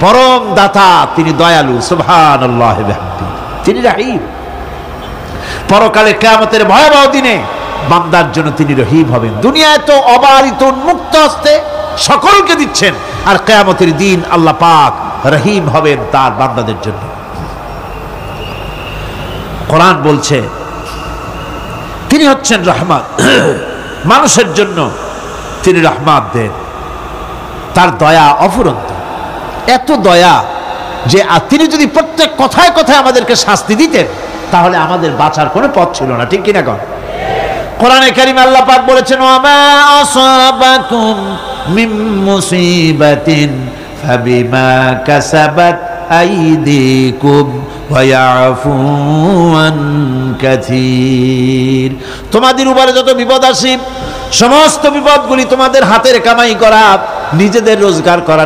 পরম দাতা, তিনি দয়ালু। সুবহানাল্লাহি ওয়া বিহামদিহি, তিনি রহিম। পরকালে কিয়ামতের ভয়াবহ দিনে বান্দার জন্য তিনি রহিম হবেন। দুনিয়ায় তো অবারিত উন্মুক্ত হস্তে সকলকে দিচ্ছেন, আর কিয়ামতের দিন আল্লাহ পাক রহিম হবেন তার বান্দাদের জন্য। কোরআন বলছে তিনি হচ্ছেন রহমান, মানুষের জন্য তিনি রহমত দেন। তার দয়া অফুরন্ত, এত দয়া যে তিনি যদি প্রত্যেক কথায় কথায় আমাদেরকে শাস্তি দিতেন তাহলে আমাদের বাঁচার কোনো পথ ছিল না। ঠিক কিনা কন? কোরআনে কারিমে আল্লাহ পাক বলেছেন ওয়ামা আসাবাকুম মিন মুসিবাতিন ফাবিমা কাসাবাত আইদিকুম ওয়া ইয়াফু আন কাসীর। তোমাদের উপরে যত বিপদ আসে, সমস্ত বিপদগুলি তোমাদের হাতের কামাই করা, নিজেদের রোজগার করা,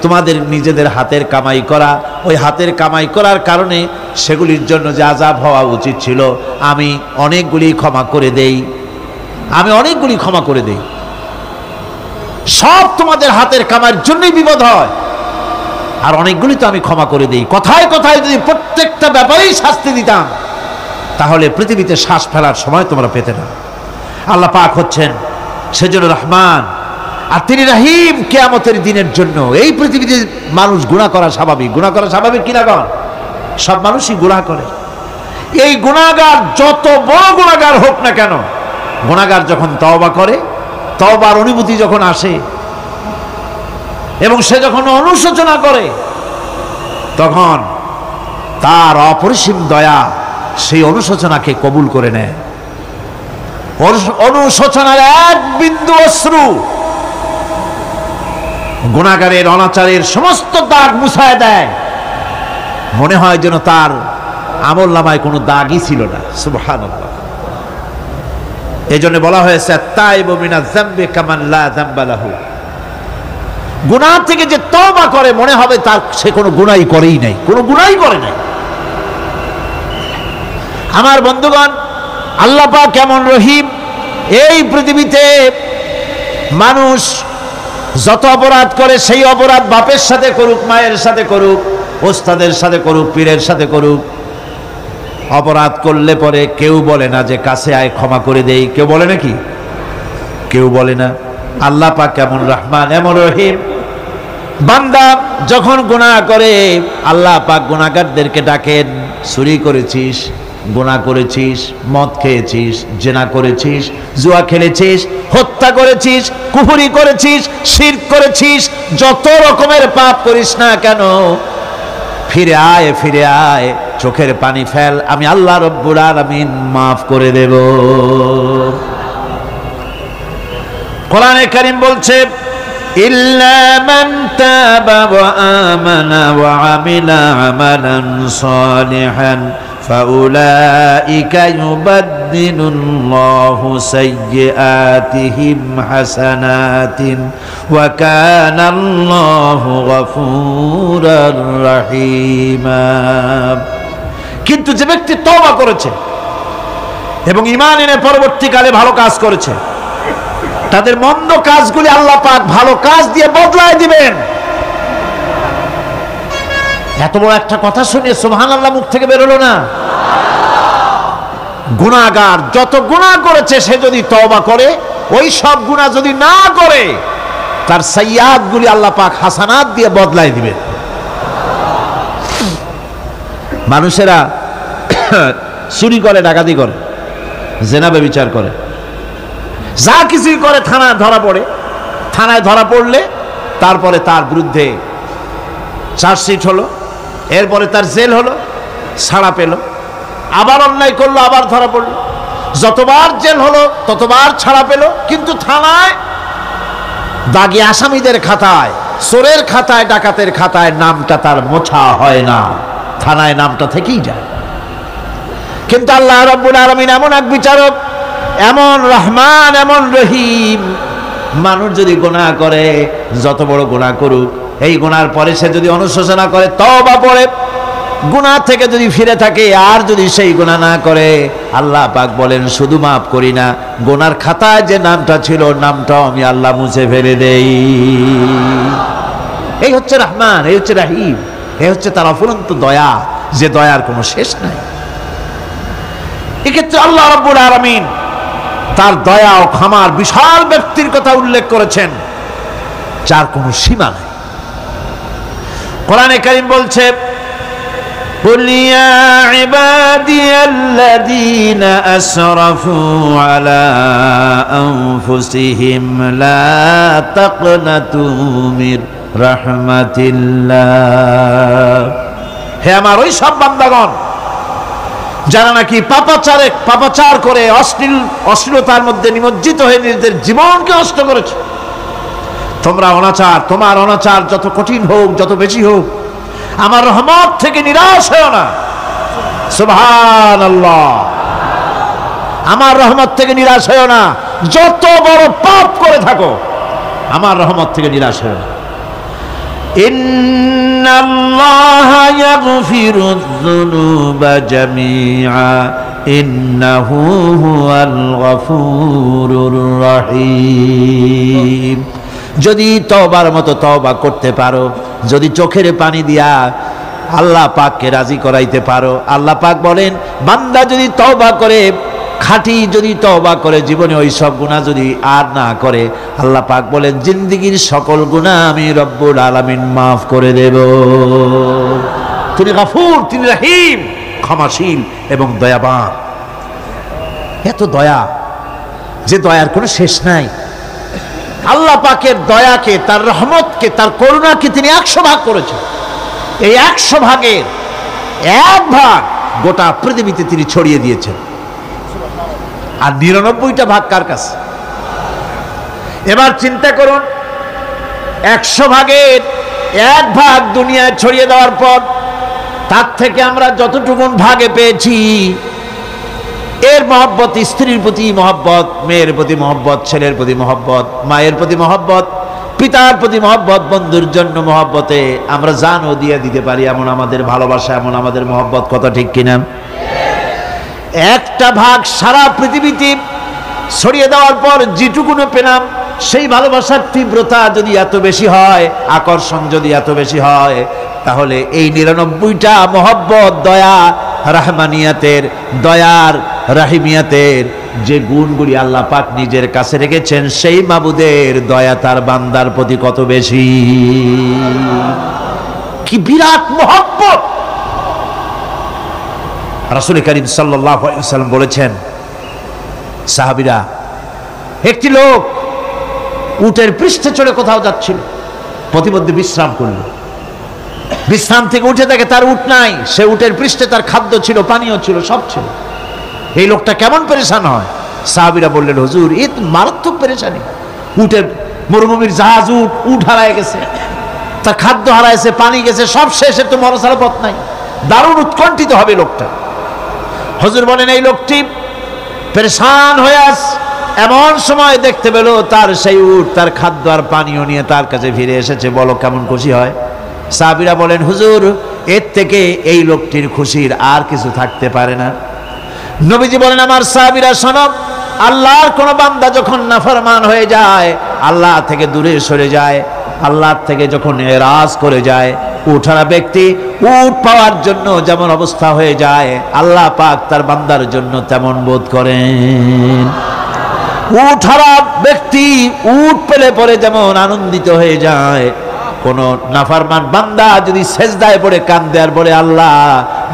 তোমাদের নিজেদের হাতের কামাই করা। ওই হাতের কামাই করার কারণে সেগুলির জন্য যে আযাব হওয়া উচিত ছিল, আমি অনেকগুলি ক্ষমা করে দেই, আমি অনেকগুলি ক্ষমা করে দেই। সব তোমাদের হাতের কামাইয়ের জন্যই বিপদ হয়, আর অনেকগুলি তো আমি ক্ষমা করে দেই। কথায় কথায় যদি প্রত্যেকটা ব্যাপারেই শাস্তি দিতাম তাহলে পৃথিবীতে শ্বাস ফেলার সময় তোমরা পেতে না। আল্লাহ পাক হচ্ছেন সেজন্য রহমান, আর তিনি রহিম কিয়ামতের দিনের জন্য। এই পৃথিবীতে মানুষ গুনাহ করা স্বাভাবিক, গুনাহ করা স্বাভাবিক কিনা কন? সব মানুষই গুনাহ করে। এই গুনাহগার যত বড় গুনাহগার হোক না কেন, গুনাহগার যখন তওবা করে, তওবার অনুভূতি যখন আসে এবং সে যখন অনুশোচনা করে, তখন তার অপরিসীম দয়া সেই অনুশোচনাকে কবুল করে নেয়। অনুশোচনার এক বিন্দু অশ্রু গুনাহগারের অনাচারের সমস্ত দাগ মুছায় দেয়। মনে হয় যেন তার আমলনামায় কোনো দাগই ছিল না। সুবহানাল্লাহ। এই জন্য বলা হয়েছে তাইবু মিনাজ যামবি কামান লা যামবা লাহু। গুনাহ থেকে যে তওবা করে মনে হবে তার সে কোনো গুনাহই করেই নাই, কোনো গুনাহই করে নাই। আমার বন্ধুগণ, আল্লাহ পাক কেমন রহিম! এই পৃথিবীতে মানুষ যত অপরাধ করে, সেই অপরাধ বাপের সাথে করুক, মায়ের সাথে করুক, ওস্তাদের সাথে করুক, পীরের সাথে করুক, অপরাধ করলে পরে কেউ বলে না যে কাছে আয় ক্ষমা করে দেই। কেউ বলে নাকি? কেউ বলে না। আল্লাহ পাক কেমন রহমান, এমন রহিম। বান্দা যখন গুনাহ করে আল্লাহ পাক গুনাহগারদেরকে ডাকেন, চুরি করেছিস, গুনাহ করেছিস, মদ খেয়েছিস, জিনা করেছিস, জুয়া খেলেছিস, হত্যা করেছিস, কুফরি করেছিস, শিরক করেছিস, যত রকমের পাপ করিস না কেন, ফিরে আয়, ফিরে আয়, চোখের পানি ফেল, আমি আল্লাহ রব্বুল আলামিন মাফ করে দেব। কোরআনে কারীম বলছে ইল্লা মান তাবা ওয়া আমানা ওয়া আমিলা আমালান সালিহান ফাউলাইকা ইউবাদদিলুল্লাহু সাইয়্যাতিহিম হাসানাতিন ওয়া কানাল্লাহু গফুরার রহিমা। কিন্তু যে ব্যক্তি তওবা করেছে এবং ঈমান এনে পরবর্তীকালে ভালো কাজ করেছে, তাদের মন্দ কাজগুলি আল্লাহ পাক ভালো কাজ দিয়ে বদলায় দিবেন। এত বড় একটা কথা শুনে সুবহানাল্লাহ মুখ থেকে বেরোলো না? গুনাহগার যত গুনাহ করেছে সে যদি তওবা করে, ওই সব গুনাহ যদি না করে, তার সাইয়্যাতগুলি আল্লাহ পাক হাসানাত দিয়ে বদলায় দিবেন। মানুষেরা চুরি করে, ডাকাতি করে, জেনা ব্যভিচার করে, যা কিছুই করে থানায় ধরা পড়ে। থানায় ধরা পড়লে তারপরে তার বিরুদ্ধে চার্জশিট হলো, এরপরে তার জেল হলো, ছাড়া পেল, আবার অন্যায় করলো, আবার ধরা পড়লো, যতবার জেল হলো ততবার ছাড়া পেল, কিন্তু থানায় দাগী আসামিদের খাতায়, চোরের খাতায়, ডাকাতের খাতায় নামটা তার মোছা হয় না, থানায় নামটা থেকেই যায়। কিন্তু আল্লাহ রাব্বুল আলামিন এমন এক বিচারক, এমন রহমান, এমন রহিম। মানুষ যদি গুনাহ করে, যত বড় গুনাহ করুক, এই গুনার পরে সে যদি অনুশোচনা করে, তওবা পড়ে, গুনাহ থেকে যদি ফিরে থাকে, আর যদি সেই গুনাহ না করে, আল্লাহ পাক বলেন শুধু মাফ করি না, গুনার খাতায় যে নামটা ছিল নামটাও আমি আল্লাহ মুছে ফেলে দেই। এই হচ্ছে রহমান, এই হচ্ছে রহিম, এই হচ্ছে তার অফুরন্ত দয়া, যে দয়ার কোনো শেষ নাই। এক্ষেত্রে আল্লাহ রাব্বুল আলামিন তার দয়া ও ক্ষমার বিশাল ব্যক্তির কথা উল্লেখ করেছেন, যার কোনো সীমা নাই। কোরআনে কারীম বলছে, قل يا عبادي الذين أسرفوا على أنفسهم لا تقنطوا من رحمة الله। হে আমার ওই সব বান্দাগণ যারা নাকি পাপাচার করে অশ্লীলতার মধ্যে নিমজ্জিত হয়ে নিজেদের জীবনকে নষ্ট করেছে, তোমার অনাচার যত কঠিন হোক, যত বেশি হোক, আমার রহমত থেকে নিরাশ হও না। সুবহানাল্লাহ, আমার রহমত থেকে নিরাশ হও না। যত বড় পাপ করে থাকো, আমার রহমত থেকে নিরাশ হও না। ইন্নাল্লাহা ইয়াগফিরুয যুনুবা জামিআ ইন্নাহু হুয়াল গফুরুর রহিম। যদি তওবার মতো তওবা করতে পারো, যদি চোখের পানি দিয়া আল্লাহ পাককে রাজি করাইতে পারো, আল্লাহ পাক বলেন বান্দা যদি তওবা করে, খাঁটি যদি তওবা করে, জীবনে ওই সব গুনাহ যদি আর না করে, আল্লাহ পাক বলেন জিন্দেগীর সকল গুনাহ আমি রব্বুল আলামিন মাফ করে দেব। তিনি গফুর, তিনি রহিম, ক্ষমাশীল এবং দয়াবান। এত দয়া, যে দয়ার কোনো শেষ নাই। আল্লাহ পাকের দয়াকে, তার রহমতকে, তার করুণাকে তিনি 100 ভাগ করেছেন। এই 100 ভাগের 1 ভাগ গোটা পৃথিবীতে তিনি ছড়িয়ে দিয়েছেন। আর 99টা ভাগ কার কাছে? এবার চিন্তা করুন, 100 ভাগের 1 ভাগ দুনিয়ায় ছড়িয়ে দেওয়ার পর, তার থেকে আমরা যতটুকু ভাগে পেয়েছি, এর মহব্বত, স্ত্রীর প্রতি মহব্বত, মেয়ের প্রতি মহব্বত, ছেলের প্রতি মহব্বত, মায়ের প্রতি মহব্বত, পিতার প্রতি মহব্বত, বন্ধুর জন্য মহব্বতে আমরা জানও দিয়ে দিতে পারি। এমন আমাদের ভালোবাসা, এমন আমাদের মহব্বত, কথা ঠিক কিনা? 1টা ভাগ সারা পৃথিবীতে ছড়িয়ে দেওয়ার পর যেটুকুনো পেলাম, সেই ভালোবাসার তীব্রতা যদি এত বেশি হয়, আকর্ষণ যদি এত বেশি হয়, তাহলে এই 99টা মহব্বত, দয়া, রহমানিয়াতের, দয়ার, রাহিমিয়াতের যে গুণগুলি আল্লাহ পাক নিজের কাছে রেখেছেন, সেই মাবুদের দয়া তার বান্দার প্রতি কত বেশি! কি বিরাট মহব্বত! রাসূল করিম সাল্লাল্লাহু আলাইহি ওয়াসাল্লাম বলেছেন, সাহাবীরা, একটি লোক উটের পৃষ্ঠে চড়ে কোথাও যাচ্ছিল, প্রতিমধ্যে বিশ্রাম করল। বিশ্রাম থেকে উঠে দেখে তার উট নাই। সে উটের পৃষ্ঠে তার খাদ্য ছিল, পানীয় ছিল, সব ছিল। এই লোকটা কেমন পেরেশান হয়? সাহাবীরা বললেন, হুজুর, এ তো মারাত্মক পেরেশানি। উটের মরুভূমির জাহাজ, উট হারায় গেছে, তার খাদ্য হারাইছে, পানি গেছে, সব শেষ, তো মরসার পথ নাই। দারুণ উৎকণ্ঠিত হবে লোকটা। হুজুর বলেন, এই লোকটি পেরেশান হয়ে আস, এমন সময় দেখতে পেল তার সেই উট তার খাদ্য আর পানীয় নিয়ে তার কাছে ফিরে এসেছে। বলো কেমন খুশি হয়? সাহাবীরা বলেন, হুজুর, এর থেকে এই লোকটির খুশির আর কিছু থাকতে পারে না। নবীজি বলেন, আমার সাহাবীরা শোনো, আল্লাহর কোন বান্দা যখন নাফরমান হয়ে যায়, আল্লাহ থেকে দূরে সরে যায়, আল্লাহ থেকে যখন এরাজ করে যায়, উঠারা ব্যক্তি উট পাওয়ার জন্য যেমন অবস্থা হয়ে যায়, আল্লাহ পাক তার বান্দার জন্য তেমন বোধ করেন। উঠারা ব্যক্তি উট পেলে পরে যেমন আনন্দিত হয়ে যায়, কোন নাফরমান বান্দা যদি সেজদায় পড়ে কান্দে আর বলে আল্লাহ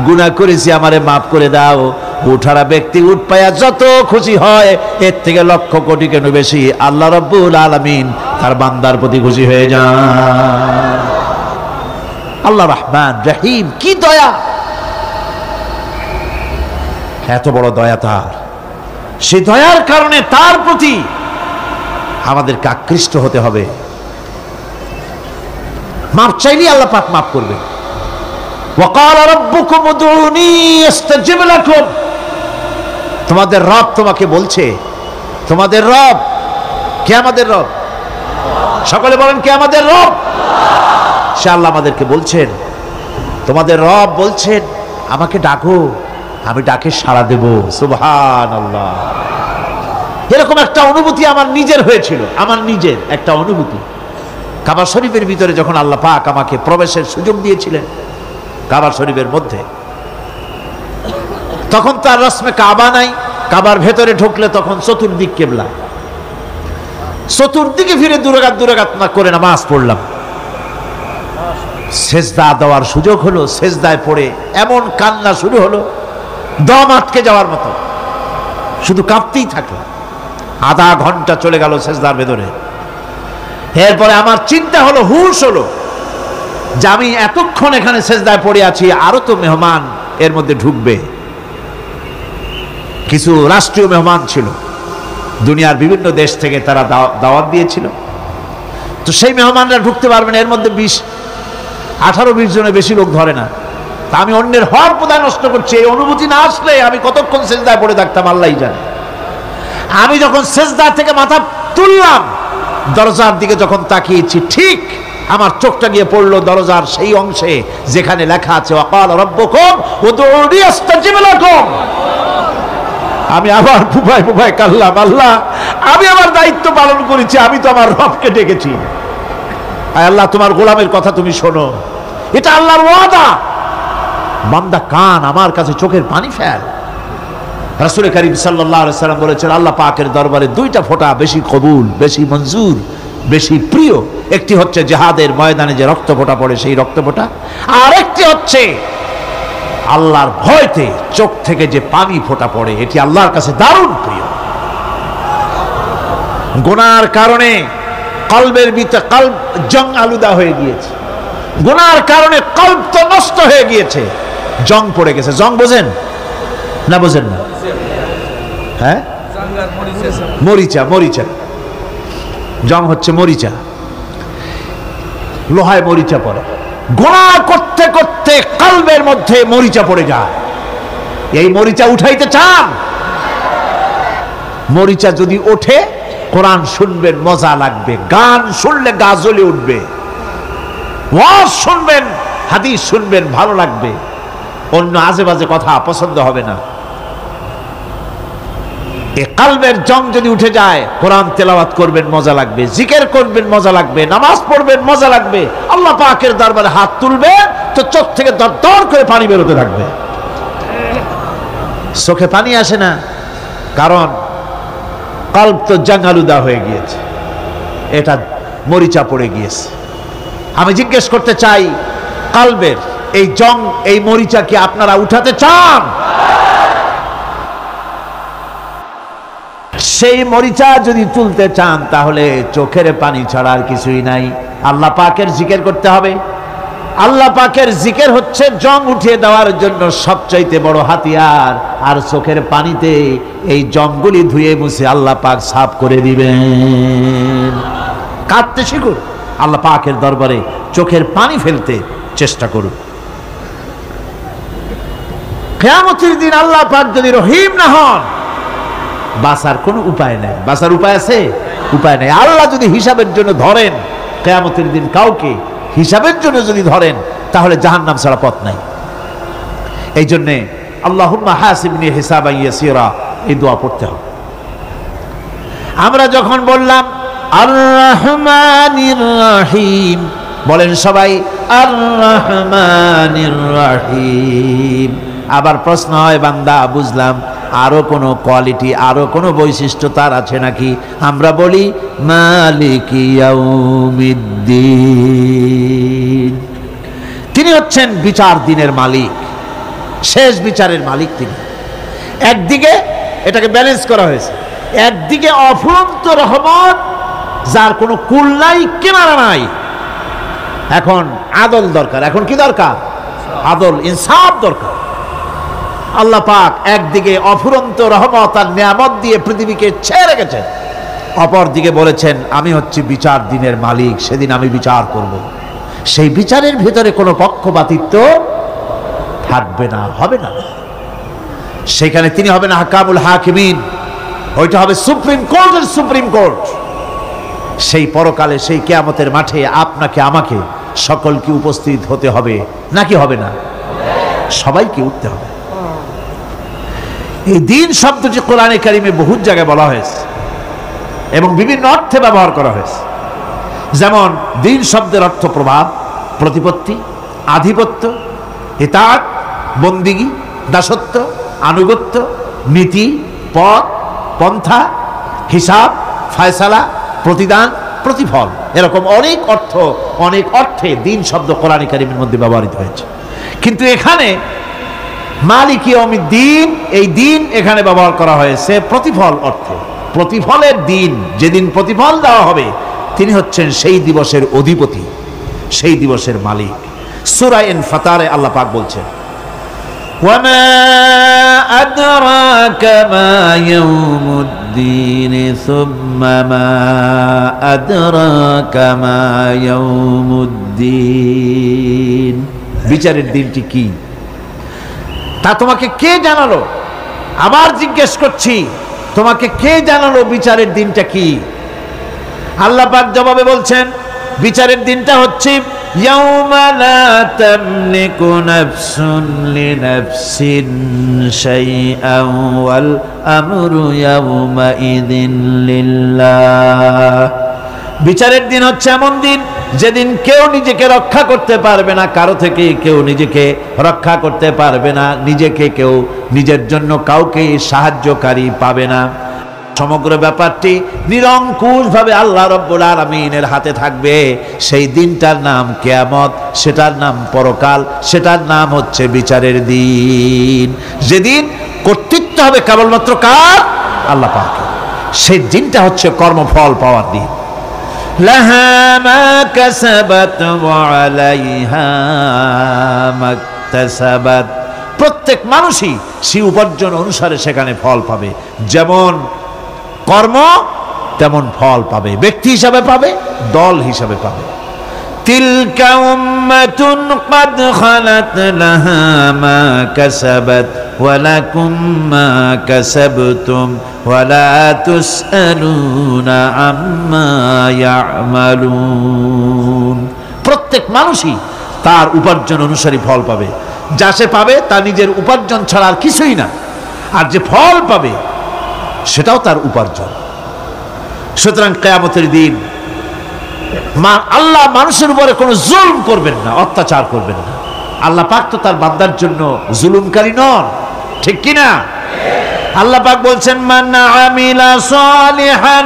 গুনাহ করেছি আমারে মাফ করে দাও, উঠারা ব্যক্তি উট পায়া যত খুশি হয় এর থেকে লক্ষ কোটি কেন বেশি আল্লাহ রাব্বুল আলামিন তার বান্দার প্রতি খুশি হয়ে যান। আল্লাহ রহমান রহিম, কি দয়া, এত বড় দয়া তার। সে দয়ার কারণে তার প্রতি আমাদেরকে আকৃষ্ট হতে হবে। মাপ চাইলে আল্লাহ পাক মাফ করবেন। ওয়াকাল রাব্বুকুম উদউনি আস্তাজিব লাকুম, তোমাদের রব তোমাকে বলছে, তোমাদের রব কে? আমাদের রব। সকলে বলেন কে আমাদের রব? সে আল্লাহ আমাদেরকে বলছেন, তোমাদের রব বলছেন আমাকে ডাকো, আমি ডাকে সাড়া দেব। সুবহানাল্লাহ। এরকম একটা অনুভূতি আমার নিজের হয়েছিল, আমার নিজের একটা অনুভূতি। কাবা শরীফের ভিতরে যখন আল্লাহ পাক আমাকে প্রবেশের সুযোগ দিয়েছিলেন কাবা শরীফের মধ্যে, তখন তার রসমে কাবা নাই। কাবার ভেতরে ঢুকলে তখন চতুর্দিক কিবলা, চতুর্দিকে ফিরে দুরাকাত না করে নামাজ পড়লাম। সেজদা দেওয়ার সুযোগ হলো, সেজদায় পড়ে এমন কান্না শুরু হলো দম আটকে যাওয়ার মতো, শুধু কাঁপতেই থাকলাম। আধা ঘন্টা চলে গেল সেজদার ভেতরে। এরপরে আমার চিন্তা হলো, হুঁশ হলো যে আমি এতক্ষণ এখানে সেজদায় পড়ে আছি, আরো তো মেহমান এর মধ্যে ঢুকবে। কিছু রাষ্ট্রীয় মেহমান ছিল, দুনিয়ার বিভিন্ন দেশ থেকে তারা দাওয়াত দিয়েছিল। তো সেই মেহমানরা ঢুকতে পারবে না, এর মধ্যে 18-20 জনের বেশি লোক ধরে না। তা আমি অন্যের হক বোধহয় নষ্ট করছি, এই অনুভূতি না আসলে আমি কতক্ষণ সেজদায় পড়ে থাকতাম আল্লাহই জানে। আমি যখন সেজদা থেকে মাথা তুললাম, দরজার দিকে যখন তাকিয়েছি, ঠিক আমার চোখটা গিয়ে পড়লো দরজার সেই অংশে যেখানে লেখা আছে ওয়াকাল রাব্বুকুম উদউনি আস্তাজিব লাকুম। আমি আবার ফুফায় কাল্লাম, আল্লাহ আমি আমার দায়িত্ব পালন করেছি, আমি তো আমার রবকে ডেকেছি। আল্লাহ তোমার গোলামের কথা তুমি শোনো, এটা আল্লাহর ওয়াদা। বান্দা কান আমার কাছে চোখের পানি ফেল। রাসূল করিম সাল্লাল্লাহু আলাইহি সাল্লাম বলেছেন আল্লাহ পাকের দরবারে দুইটা ফোঁটা বেশি কবুল, বেশি মঞ্জুর, বেশি প্রিয়। একটি হচ্ছে জিহাদের ময়দানে যে রক্ত ফোঁটা পড়ে সেই রক্ত ফোঁটা, আর একটি হচ্ছে আল্লাহর ভয়তে চোখ থেকে যে পানি ফোঁটা পড়ে, এটি আল্লাহর কাছে দারুণ প্রিয়। গুনার কারণে কলবের ভিতরে কলব জং আলুদা হয়ে গিয়েছে, গুনার কারণে কলব তো নষ্ট হয়ে গিয়েছে, জং পড়ে গেছে। জং বোঝেন না? বোঝেন না? হ্যাঁ, মরিচা। মরিচা জং হচ্ছে মরিচা, লোহায় মরিচা পড়ে। গুনাহ করতে করতে কলবের মধ্যে মরিচা পড়ে যায়। এই মরিচা উঠাইতে চান? মরিচা যদি ওঠে, কোরআন শুনবেন মজা লাগবে, গান শুনলে গা জ্বলে উঠবে, ওয়াজ শুনবেন, হাদিস শুনবেন ভালো লাগবে, অন্য আজে বাজে কথা পছন্দ হবে না। এই কলবের জং যদি উঠে যায়, কোরআন তেলাওয়াত করবেন মজা লাগবে, জিকির করবেন মজা লাগবে, নামাজ পড়বেন মজা লাগবে, আল্লাহ পাকের দরবারে হাত তুলবে তো চোখ থেকে দরদর করে পানি বেরোতে থাকবে। চোখে পানি আসে না, কারণ কলব তো জাঙ্গালুদা হয়ে গিয়েছে, এটা মরিচা পড়ে গিয়েছে। আমি জিজ্ঞেস করতে চাই, কলবের এই জং, এই মরিচা কি আপনারা উঠাতে চান? সেই মরিচা যদি তুলতে চান তাহলে চোখের পানি ছাড়া আর কিছুই নাই, আল্লাহ পাকের জিকির করতে হবে। আল্লাহ পাকের জিকির হচ্ছে জং উঠিয়ে দেওয়ার জন্য সবচাইতে বড় হাতিয়ার। আর চোখের পানিতে এই জংগুলি ধুয়ে মুছে আল্লাহ পাক সাফ করে দিবেন। কাঁদতে শিখুন, আল্লাহ পাকের দরবারে চোখের পানি ফেলতে চেষ্টা করুন। কিয়ামতের দিন আল্লাহ পাক যদি রহিম না হন, বাঁচার কোনো উপায় নেই। বাঁচার উপায় আছে? উপায় নেই। আল্লাহ যদি হিসাবের জন্য ধরেন কিয়ামতের দিন কাউকে, হিসাবের জন্য যদি ধরেন, তাহলে জাহান্নাম ছাড়া পথ নাই। এই জন্যে আল্লাহুম্মা হাসিবনি হিসাবান ইয়াসীরা, এই দোয়া পড়তে হবে। আমরা যখন বললাম আর রহমানির রহিম, বলেন সবাই আর রহমানির রহিম। আবার প্রশ্ন হয়, বান্দা বুঝলাম, আরো কোনো কোয়ালিটি, আরো কোনো বৈশিষ্ট্য তার আছে নাকি? আমরা বলি মালিকি ইয়াউমিদ্দিন। তিনি হচ্ছেন বিচার দিনের মালিক, শেষ বিচারের মালিক তিনি। একদিকে এটাকে ব্যালেন্স করা হয়েছে, একদিকে অফুরন্ত রহমত, যার কোনো কুল নাই, কিনারা নাই। এখন আদল দরকার। এখন কি দরকার? আদল, ইনসাফ দরকার। আল্লাহ পাক একদিকে অফুরন্ত রহমত আর নিয়ামত দিয়ে পৃথিবীকে ছেড়ে রেখেছেন, অপর দিকে বলেছেন আমি হচ্ছি বিচার দিনের মালিক, সেদিন আমি বিচার করব। সেই বিচারের ভিতরে কোনো পক্ষপাতিত্ব থাকবে না, হবে না। সেখানে তিনি হবেন হাকামুল হাকিমিন, ওইটা হবে সুপ্রিম কোর্টের সুপ্রিম কোর্ট। সেই পরকালে, সেই কিয়ামতের মাঠে আপনাকে আমাকে সকলকে উপস্থিত হতে হবে, নাকি হবে না? সবাইকে উঠতে হবে। এই দিন শব্দটি কোরআনে কারিমে বহু জায়গায় বলা হয়েছে এবং বিভিন্ন অর্থে ব্যবহার করা হয়েছে। যেমন দিন শব্দের অর্থ প্রভাব, প্রতিপত্তি, আধিপত্য, ইতাআত, বন্দিগি, দাসত্ব, আনুগত্য, নীতি, পথ, পন্থা, হিসাব, ফায়সালা, প্রতিদান, প্রতিফল, এরকম অনেক অর্থ, অনেক অর্থে দিন শব্দ কোরআনে কারিমের মধ্যে ব্যবহৃত হয়েছে। কিন্তু এখানে মালিক ইয়াউমিদ্দিন, এই দিন এখানে ব্যবহার করা হয়েছে প্রতিফল অর্থে। প্রতিফলের দিন, যেদিন প্রতিফল দেওয়া হবে, তিনি হচ্ছেন সেই দিবসের অধিপতি, সেই দিবসের মালিক। সূরা ইনফিতারে আল্লাহ পাক বলছেন ওয়ামা আদরাকা মা ইয়াউমুদ্দিন সুম্মা মা আদরাকা মা ইয়াউমুদ্দিন। বিচারের দিনটি কি তা তোমাকে কে জানালো? আবার জিজ্ঞেস করছি, তোমাকে কে জানালো বিচারের দিনটা কি? আল্লাহ পাক জবাবে বলছেন বিচারের দিনটা হচ্ছে ইয়াউমা লা তামলিকু নাফসুন লিনাফসিন শাইআন ওয়াল আমরু ইয়াউমা ইযিন লিল্লাহ। বিচারের দিন হচ্ছে এমন দিন যেদিন কেউ নিজেকে রক্ষা করতে পারবে না, কারো থেকে কেউ নিজেকে রক্ষা করতে পারবে না, নিজেকে কেউ নিজের জন্য কাউকে সাহায্যকারী পাবে না। সমগ্র ব্যাপারটি নিরঙ্কুশভাবে আল্লাহ রাব্বুল আলামিনের হাতে থাকবে। সেই দিনটার নাম কিয়ামত, সেটার নাম পরকাল, সেটার নাম হচ্ছে বিচারের দিন। যেদিন কর্তৃত্ব হবে কেবলমাত্র কার? আল্লাহ পাকের। সেই দিনটা হচ্ছে কর্মফল পাওয়ার দিন। লাহা মা কাসাবাত ওয়া আলাইহা মাকতাসাবাত। প্রত্যেক মানুষই সেই উপার্জন অনুসারে সেখানে ফল পাবে। যেমন কর্ম তেমন ফল পাবে, ব্যক্তি হিসাবে পাবে, দল হিসাবে পাবে। তিলকা উম্মাতুন ক্বাদ খালাত লাহা মা কাসাবাত ওয়া লাকুম মা কাসাবতুম ওয়া লা তুসআলুনা আম্মা ইয়ামালুন। প্রত্যেক মানুষই তার উপার্জন অনুসারী ফল পাবে। যা সে পাবে তা নিজের উপার্জন ছাড়া আর কিছুই না, আর যে ফল পাবে সেটাও তার উপার্জন। সুতরাং কিয়ামতের দিন আল্লাহ মানুষের উপরে কোনো জুলুম করবেন না, অত্যাচার করবেন না। আল্লাহ পাক তো তার বান্দার জন্য জুলুমকারী নন, ঠিক কিনা? আল্লাহ পাক বলছেন মান আমিলা সালিহান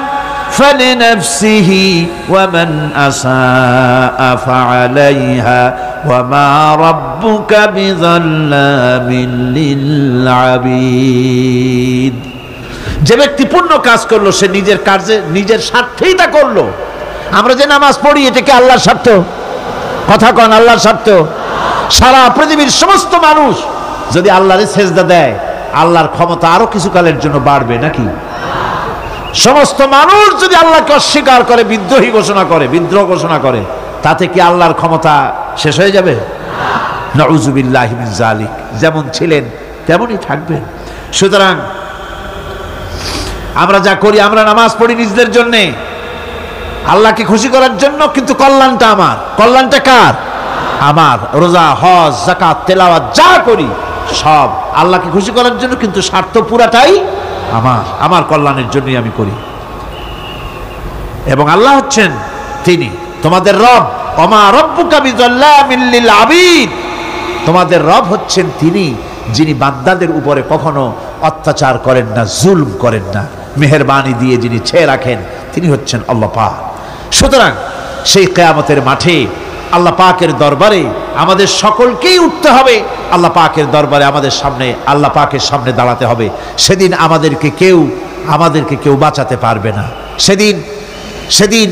ফালিনাফসিহি ওয়া মান আসাআ ফাআলাইহা ওয়া মা রাব্বুকা বিযাল্লামিন লিল আবিদ। যে ব্যক্তি পুণ্য কাজ করলো সে নিজের কাজে নিজের স্বার্থেই তা করলো। আমরা যে নামাজ পড়ি এটা কি আল্লাহর স্বার্থ? কথা কন, আল্লাহর স্বার্থ? সারা পৃথিবীর সমস্ত মানুষ যদি আল্লাহরে সেজদা দেয়, আল্লাহর ক্ষমতা আরো কিছু কালের জন্য বাড়বে নাকি? সমস্ত মানুষ যদি আল্লাহকে অস্বীকার করে, বিদ্রোহী ঘোষণা করে, বিদ্রোহ ঘোষণা করে, তাতে কি আল্লাহর ক্ষমতা শেষ হয়ে যাবে? নাউযুবিল্লাহি মিন যালিক। যেমন ছিলেন তেমনই থাকবেন। সুতরাং আমরা যা করি, আমরা নামাজ পড়ি নিজেদের জন্য, আল্লাহকে খুশি করার জন্য, কিন্তু কল্যাণটা আমার। কল্যাণটা কার? আমার। রোজা, হজ, যাকাত, তেলাওয়াত যা করি সব আল্লাহকে খুশি করার জন্য, কিন্তু স্বার্থ পুরাটাই আমার, আমার কল্যাণের জন্যই আমি করি। এবং আল্লাহ হচ্ছেন তিনি তোমাদের রব। ওমা রব্বুকা বিযাল্লামিল লিল আবিদ, তোমাদের রব হচ্ছেন তিনি যিনি বান্দাদের উপরে কখনো অত্যাচার করেন না, জুলম করেন না, মেহেরবানি দিয়ে যিনি ছেয়ে রাখেন তিনি হচ্ছেন আল্লাহ পাক। সুতরাং সেই কিয়ামতের মাঠে আল্লাহ পাকের দরবারে আমাদের সকলকেই উঠতে হবে, আল্লাহ পাকের দরবারে আমাদের সামনে আল্লাহ পাকের সামনে দাঁড়াতে হবে। সেদিন আমাদেরকে কেউ বাঁচাতে পারবে না। সেদিন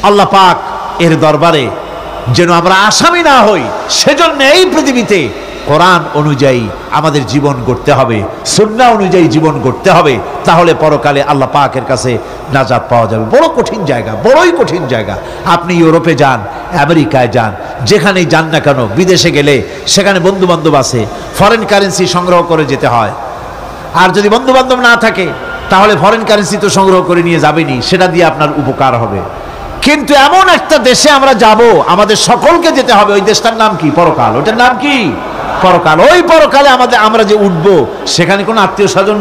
আল্লাহ পাক এর দরবারে যেন আমরা আসামি না হই, সেজন্য এই পৃথিবীতে কোরআন অনুযায়ী আমাদের জীবন গড়তে হবে, সুন্নাহ অনুযায়ী জীবন গড়তে হবে, তাহলে পরকালে আল্লাহ পাকের কাছে নাজাত পাওয়া যাবে। বড় কঠিন জায়গা, বড়ই কঠিন জায়গা। আপনি ইউরোপে যান, আমেরিকায় যান, যেখানেই যান না কেন, বিদেশে গেলে সেখানে বন্ধু বান্ধব আছে, ফরেন কারেন্সি সংগ্রহ করে যেতে হয়। আর যদি বন্ধু বান্ধব না থাকে তাহলে ফরেন কারেন্সি তো সংগ্রহ করে নিয়ে যাবেনি, সেটা দিয়ে আপনার উপকার হবে। কিন্তু এমন একটা দেশে আমরা যাব, আমাদের সকলকে যেতে হবে, ওই দেশটার নাম কি? পরকাল। ওটার নাম কি? পরকাল। ওই পরকালে আমরা যে উঠবো, সেখানে কোনো আত্মীয় স্বজন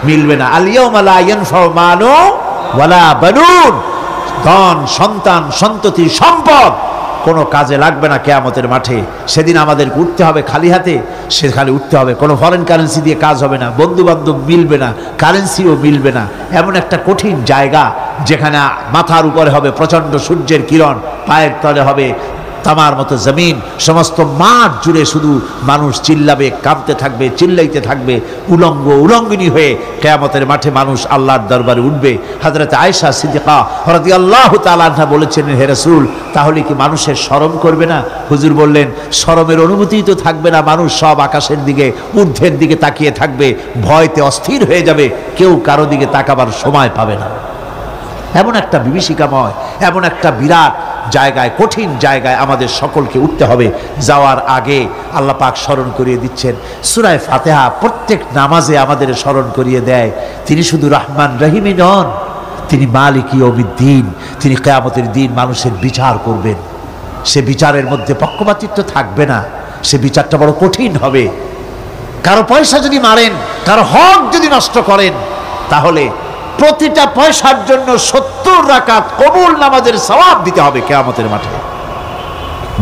মিলবে না। আল ইয়াউমা লা ইয়ানফাউ মালু ওয়ালা বানুন, ধন, সন্তান, সন্ততি, সম্পদ কোনো কাজে লাগবে না কিয়ামতের মাঠে। সেদিন আমাদের উঠতে হবে খালি হাতে, সেখানে উঠতে হবে। কোনো ফরেন কারেন্সি দিয়ে কাজ হবে না, বন্ধু বান্ধব মিলবে না, কারেন্সিও মিলবে না। এমন একটা কঠিন জায়গা যেখানে মাথার উপরে হবে প্রচণ্ড সূর্যের কিরণ, পায়ের তলে হবে তামার মতো জমিন, সমস্ত মাঠ জুড়ে শুধু মানুষ চিল্লাবে, কাঁপতে থাকবে, চিল্লাইতে থাকবে, উলঙ্গিনী হয়ে কিয়ামতের মাঠে মানুষ আল্লাহর দরবারে উঠবে। হযরত আয়েশা সিদ্দিকা রাদিয়াল্লাহু তাআলা আনহা বলেছেন, হে রাসূল, তাহলে কি মানুষের শরম করবে না? হুজুর বললেন, শরমের অনুভূতি তো থাকবে না, মানুষ সব আকাশের দিকে, ঊর্ধ্বের দিকে তাকিয়ে থাকবে, ভয়তে অস্থির হয়ে যাবে, কেউ কারো দিকে তাকাবার সময় পাবে না। এমন একটা বিভীষিকাময়, এমন একটা বিরাট জায়গায়, কঠিন জায়গায় আমাদের সকলকে উঠতে হবে। যাওয়ার আগে আল্লাহ পাক স্মরণ করিয়ে দিচ্ছেন, সূরা ফাতিহা প্রত্যেক নামাজে আমাদের স্মরণ করিয়ে দেয়, তিনি শুধু রহমান রহিমই নন, তিনি মালিক ইয়াউমিদ্দিন। তিনি কিয়ামতের দিন মানুষের বিচার করবেন। সে বিচারের মধ্যে পক্ষপাতিত্ব থাকবে না, সে বিচারটা বড় কঠিন হবে। কারো পয়সা যদি মারেন, কারো হক যদি নষ্ট করেন, তাহলে প্রতিটা পয়সার জন্য 70 রাকাত কবুল নামাজের সওয়াব দিতে হবে কিয়ামতের মাঠে।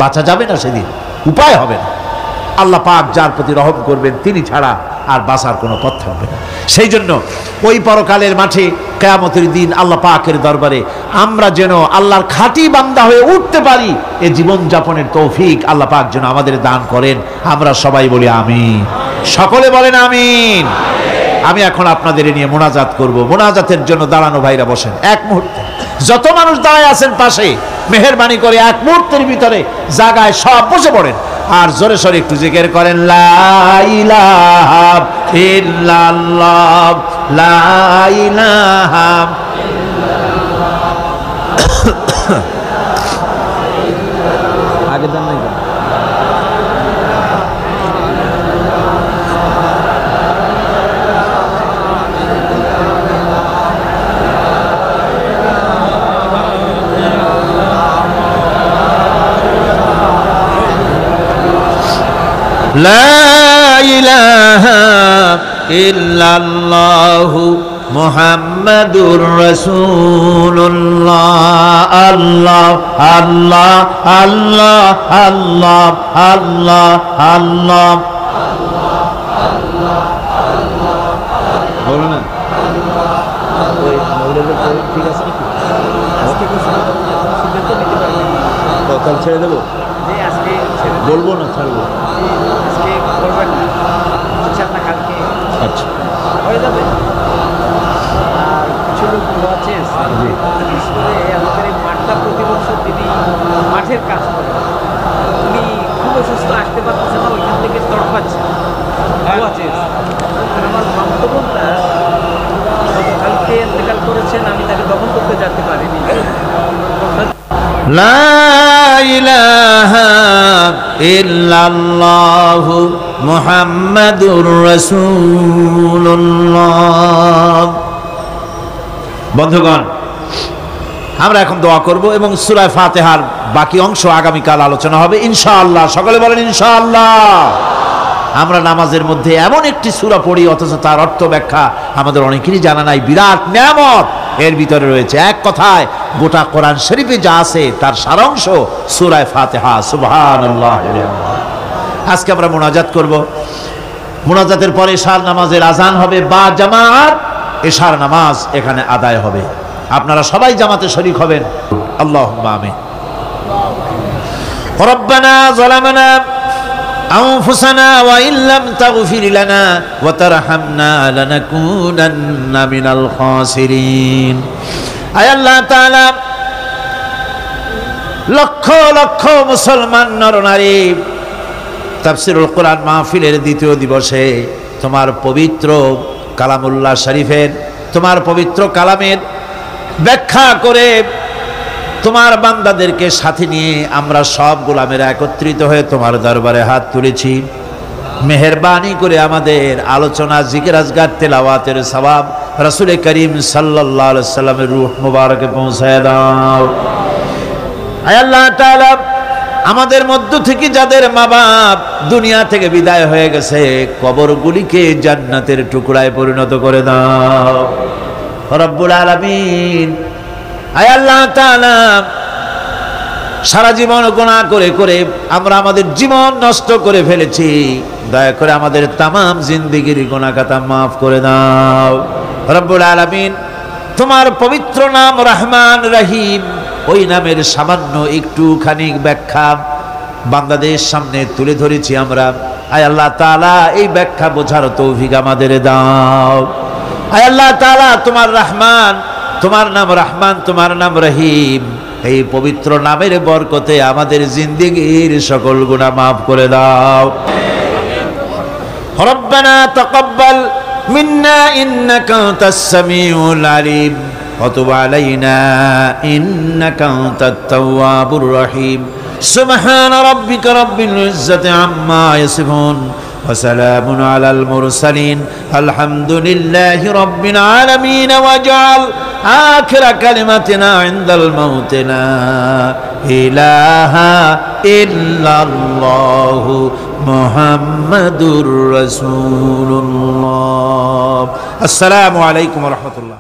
বাঁচা যাবে না সেদিন, উপায় হবে না। আল্লাহ পাক যার প্রতি রহম করবেন তিনি ছাড়া আর বাঁচার কোনো পথ থাকবে না। সেই জন্য ওই পরকালের মাঠে কিয়ামতের দিন আল্লাহ পাকের দরবারে আমরা যেন আল্লাহর খাঁটি বান্দা হয়ে উঠতে পারি, এই জীবন যাপনের তৌফিক আল্লাহ পাক যেন আমাদের দান করেন। আমরা সবাই বলি আমিন, সকলে বলেন আমিন। আমি এখন আপনাদের নিয়ে মোনাজাত করব। মোনাজাতের জন্য দাঁড়ানো ভাইরা বসেন এক মুহূর্তে। যত মানুষ দাঁড়ায় আছেন পাশে, মেহেরবানি করে এক মুহূর্তের ভিতরে জায়গায় সব বসে পড়েন আর জোরে সোরে একটু জিকির করেন, লা ইলাহা ইল্লাল্লাহ, লা ইলাহা আগে দেন নাই। লা ইলাহা ইল্লাল্লাহু মুহাম্মাদুর রাসূলুল্লাহ। আল্লাহ আল্লাহ আল্লাহ আল্লাহ আল্লাহ আল্লাহ। বলো না, ঠিক আছে নাকি? ছেড়ে দেবো, বলবো না, ছাড়বো। আচ্ছা, হয়ে যাবে। আর কিছু লোক আছে আমাদের এই মাঠটা প্রতি বছর তিনি মাঠের কাজ করেন, উনি খুব অসুস্থ, আসতে পারতেছে না, ওইখান থেকে তড়পাচ্ছে। আমার বক্তব্যটা গতকালকে ইন্তেকাল করেছেন, আমি তাকে দখল করতে যেতে পারিনি। লা ইলাহা ইল্লাল্লাহু মুহাম্মাদুর রাসূলুল্লাহ। বন্ধুগণ, আমরা এখন দোয়া করব এবং সূরা ফাতিহার বাকি অংশ আগামীকাল আলোচনা হবে ইনশাআল্লাহ। সকলে বলেন ইনশাআল্লাহ। আমরা নামাজের মধ্যে এমন একটি সূরা পড়ি অথচ তার অর্থ ব্যাখ্যা আমাদের অনেকেরই জানা নাই। বিরাট নিয়ামত এর ভিতরে রয়েছে। এক কথায় গোটা কোরআন শরীফে যা আছে তার সারাংশ সূরা ফাতিহা। সুবহানাল্লাহ। আজকে আমরা মুনাজাত করব। মুনাজাতের পরে এশার নামাজের আজান হবে বা জামাত এশার নামাজ এখানে আদায় হবে। আপনারা সবাই জামাতে শরীক হবেন। আল্লাহুম্মা আমিন। রব্বানা যালামনা আনফুসানা ওয়া ইল্লাম তাগফির লানা ওয়া তারহামনা লানাকুনান্না মিনাল খাসিরিন। আয় আল্লাহ তাআলা, লক্ষ লক্ষ মুসলমান নরনারী তাফসীরুল কোরআন মাহফিলের দ্বিতীয় দিবসে তোমার পবিত্র কালামুল্লাহ শরীফের, তোমার পবিত্র কালামের ব্যাখ্যা করে তোমার বান্দাদেরকে সাথে নিয়ে আমরা সব গোলামেরা একত্রিত হয়ে তোমার দরবারে হাত তুলেছি। মেহেরবানি করে আমাদের আলোচনা, জিকির, আজগার, তেলাওয়াতের সওয়াব রাসূল করিম সাল্লাল্লাহু আলাইহি ওয়াসাল্লামের রূহ মুবারকে পৌঁছায় দাও। আয় আল্লাহ তাআলা, আমাদের মধ্য থেকে যাদের মা বাপ দুনিয়া থেকে বিদায় হয়ে গেছে, কবরগুলিকে জান্নাতের টুকরায় পরিণত করে দাও রব্বুল আলামিন। আয় আল্লাহ তাআলা, সারা জীবন গুনাহ করে করে আমরা আমাদের জীবন নষ্ট করে ফেলেছি, দয়া করে আমাদের তামাম জিন্দেগির গুনাহ খাতা মাফ করে দাও রব্বুল আলামিন। তোমার পবিত্র নাম রহমান রহিম, ওই নামের সামান্য একটুখানি ব্যাখ্যা বান্দাদের সামনে তুলে ধরেছি আমরা। আয় আল্লাহ তাআলা, এই ব্যাখ্যা বোঝার তৌফিক আমাদের দাও। আয় আল্লাহ তাআলা, তোমার রহমান, তোমার নাম রহমান, তোমার নাম রহিম, এই পবিত্র নামের বরকতে আমাদের জিন্দেগির সকল গুনাহ মাফ করে দাও। রব্বানা তাকাব্বাল মিন্না ইন্নাকা আনতাস সামিউল আলিম ওয়া তুব আলাইনা ইন্নাকা আনতাত তাওয়াবুর রহিম। সুবহান রাব্বিকা রাব্বিল ইজ্জাতি আম্মা ইয়াসিফুন ওয়া সালামুন আলাল মুরসালিন আলহামদুলিল্লাহি রাব্বিল আলামিন। ওয়াজআল আখিরা কালিমাতিনা ইনদাল মাউতি লা ইলাহা ইল্লাল্লাহু মুহাম্মাদুর রাসূলুল্লাহ। আসসালামু আলাইকুম ওয়া রাহমাতুল্লাহ।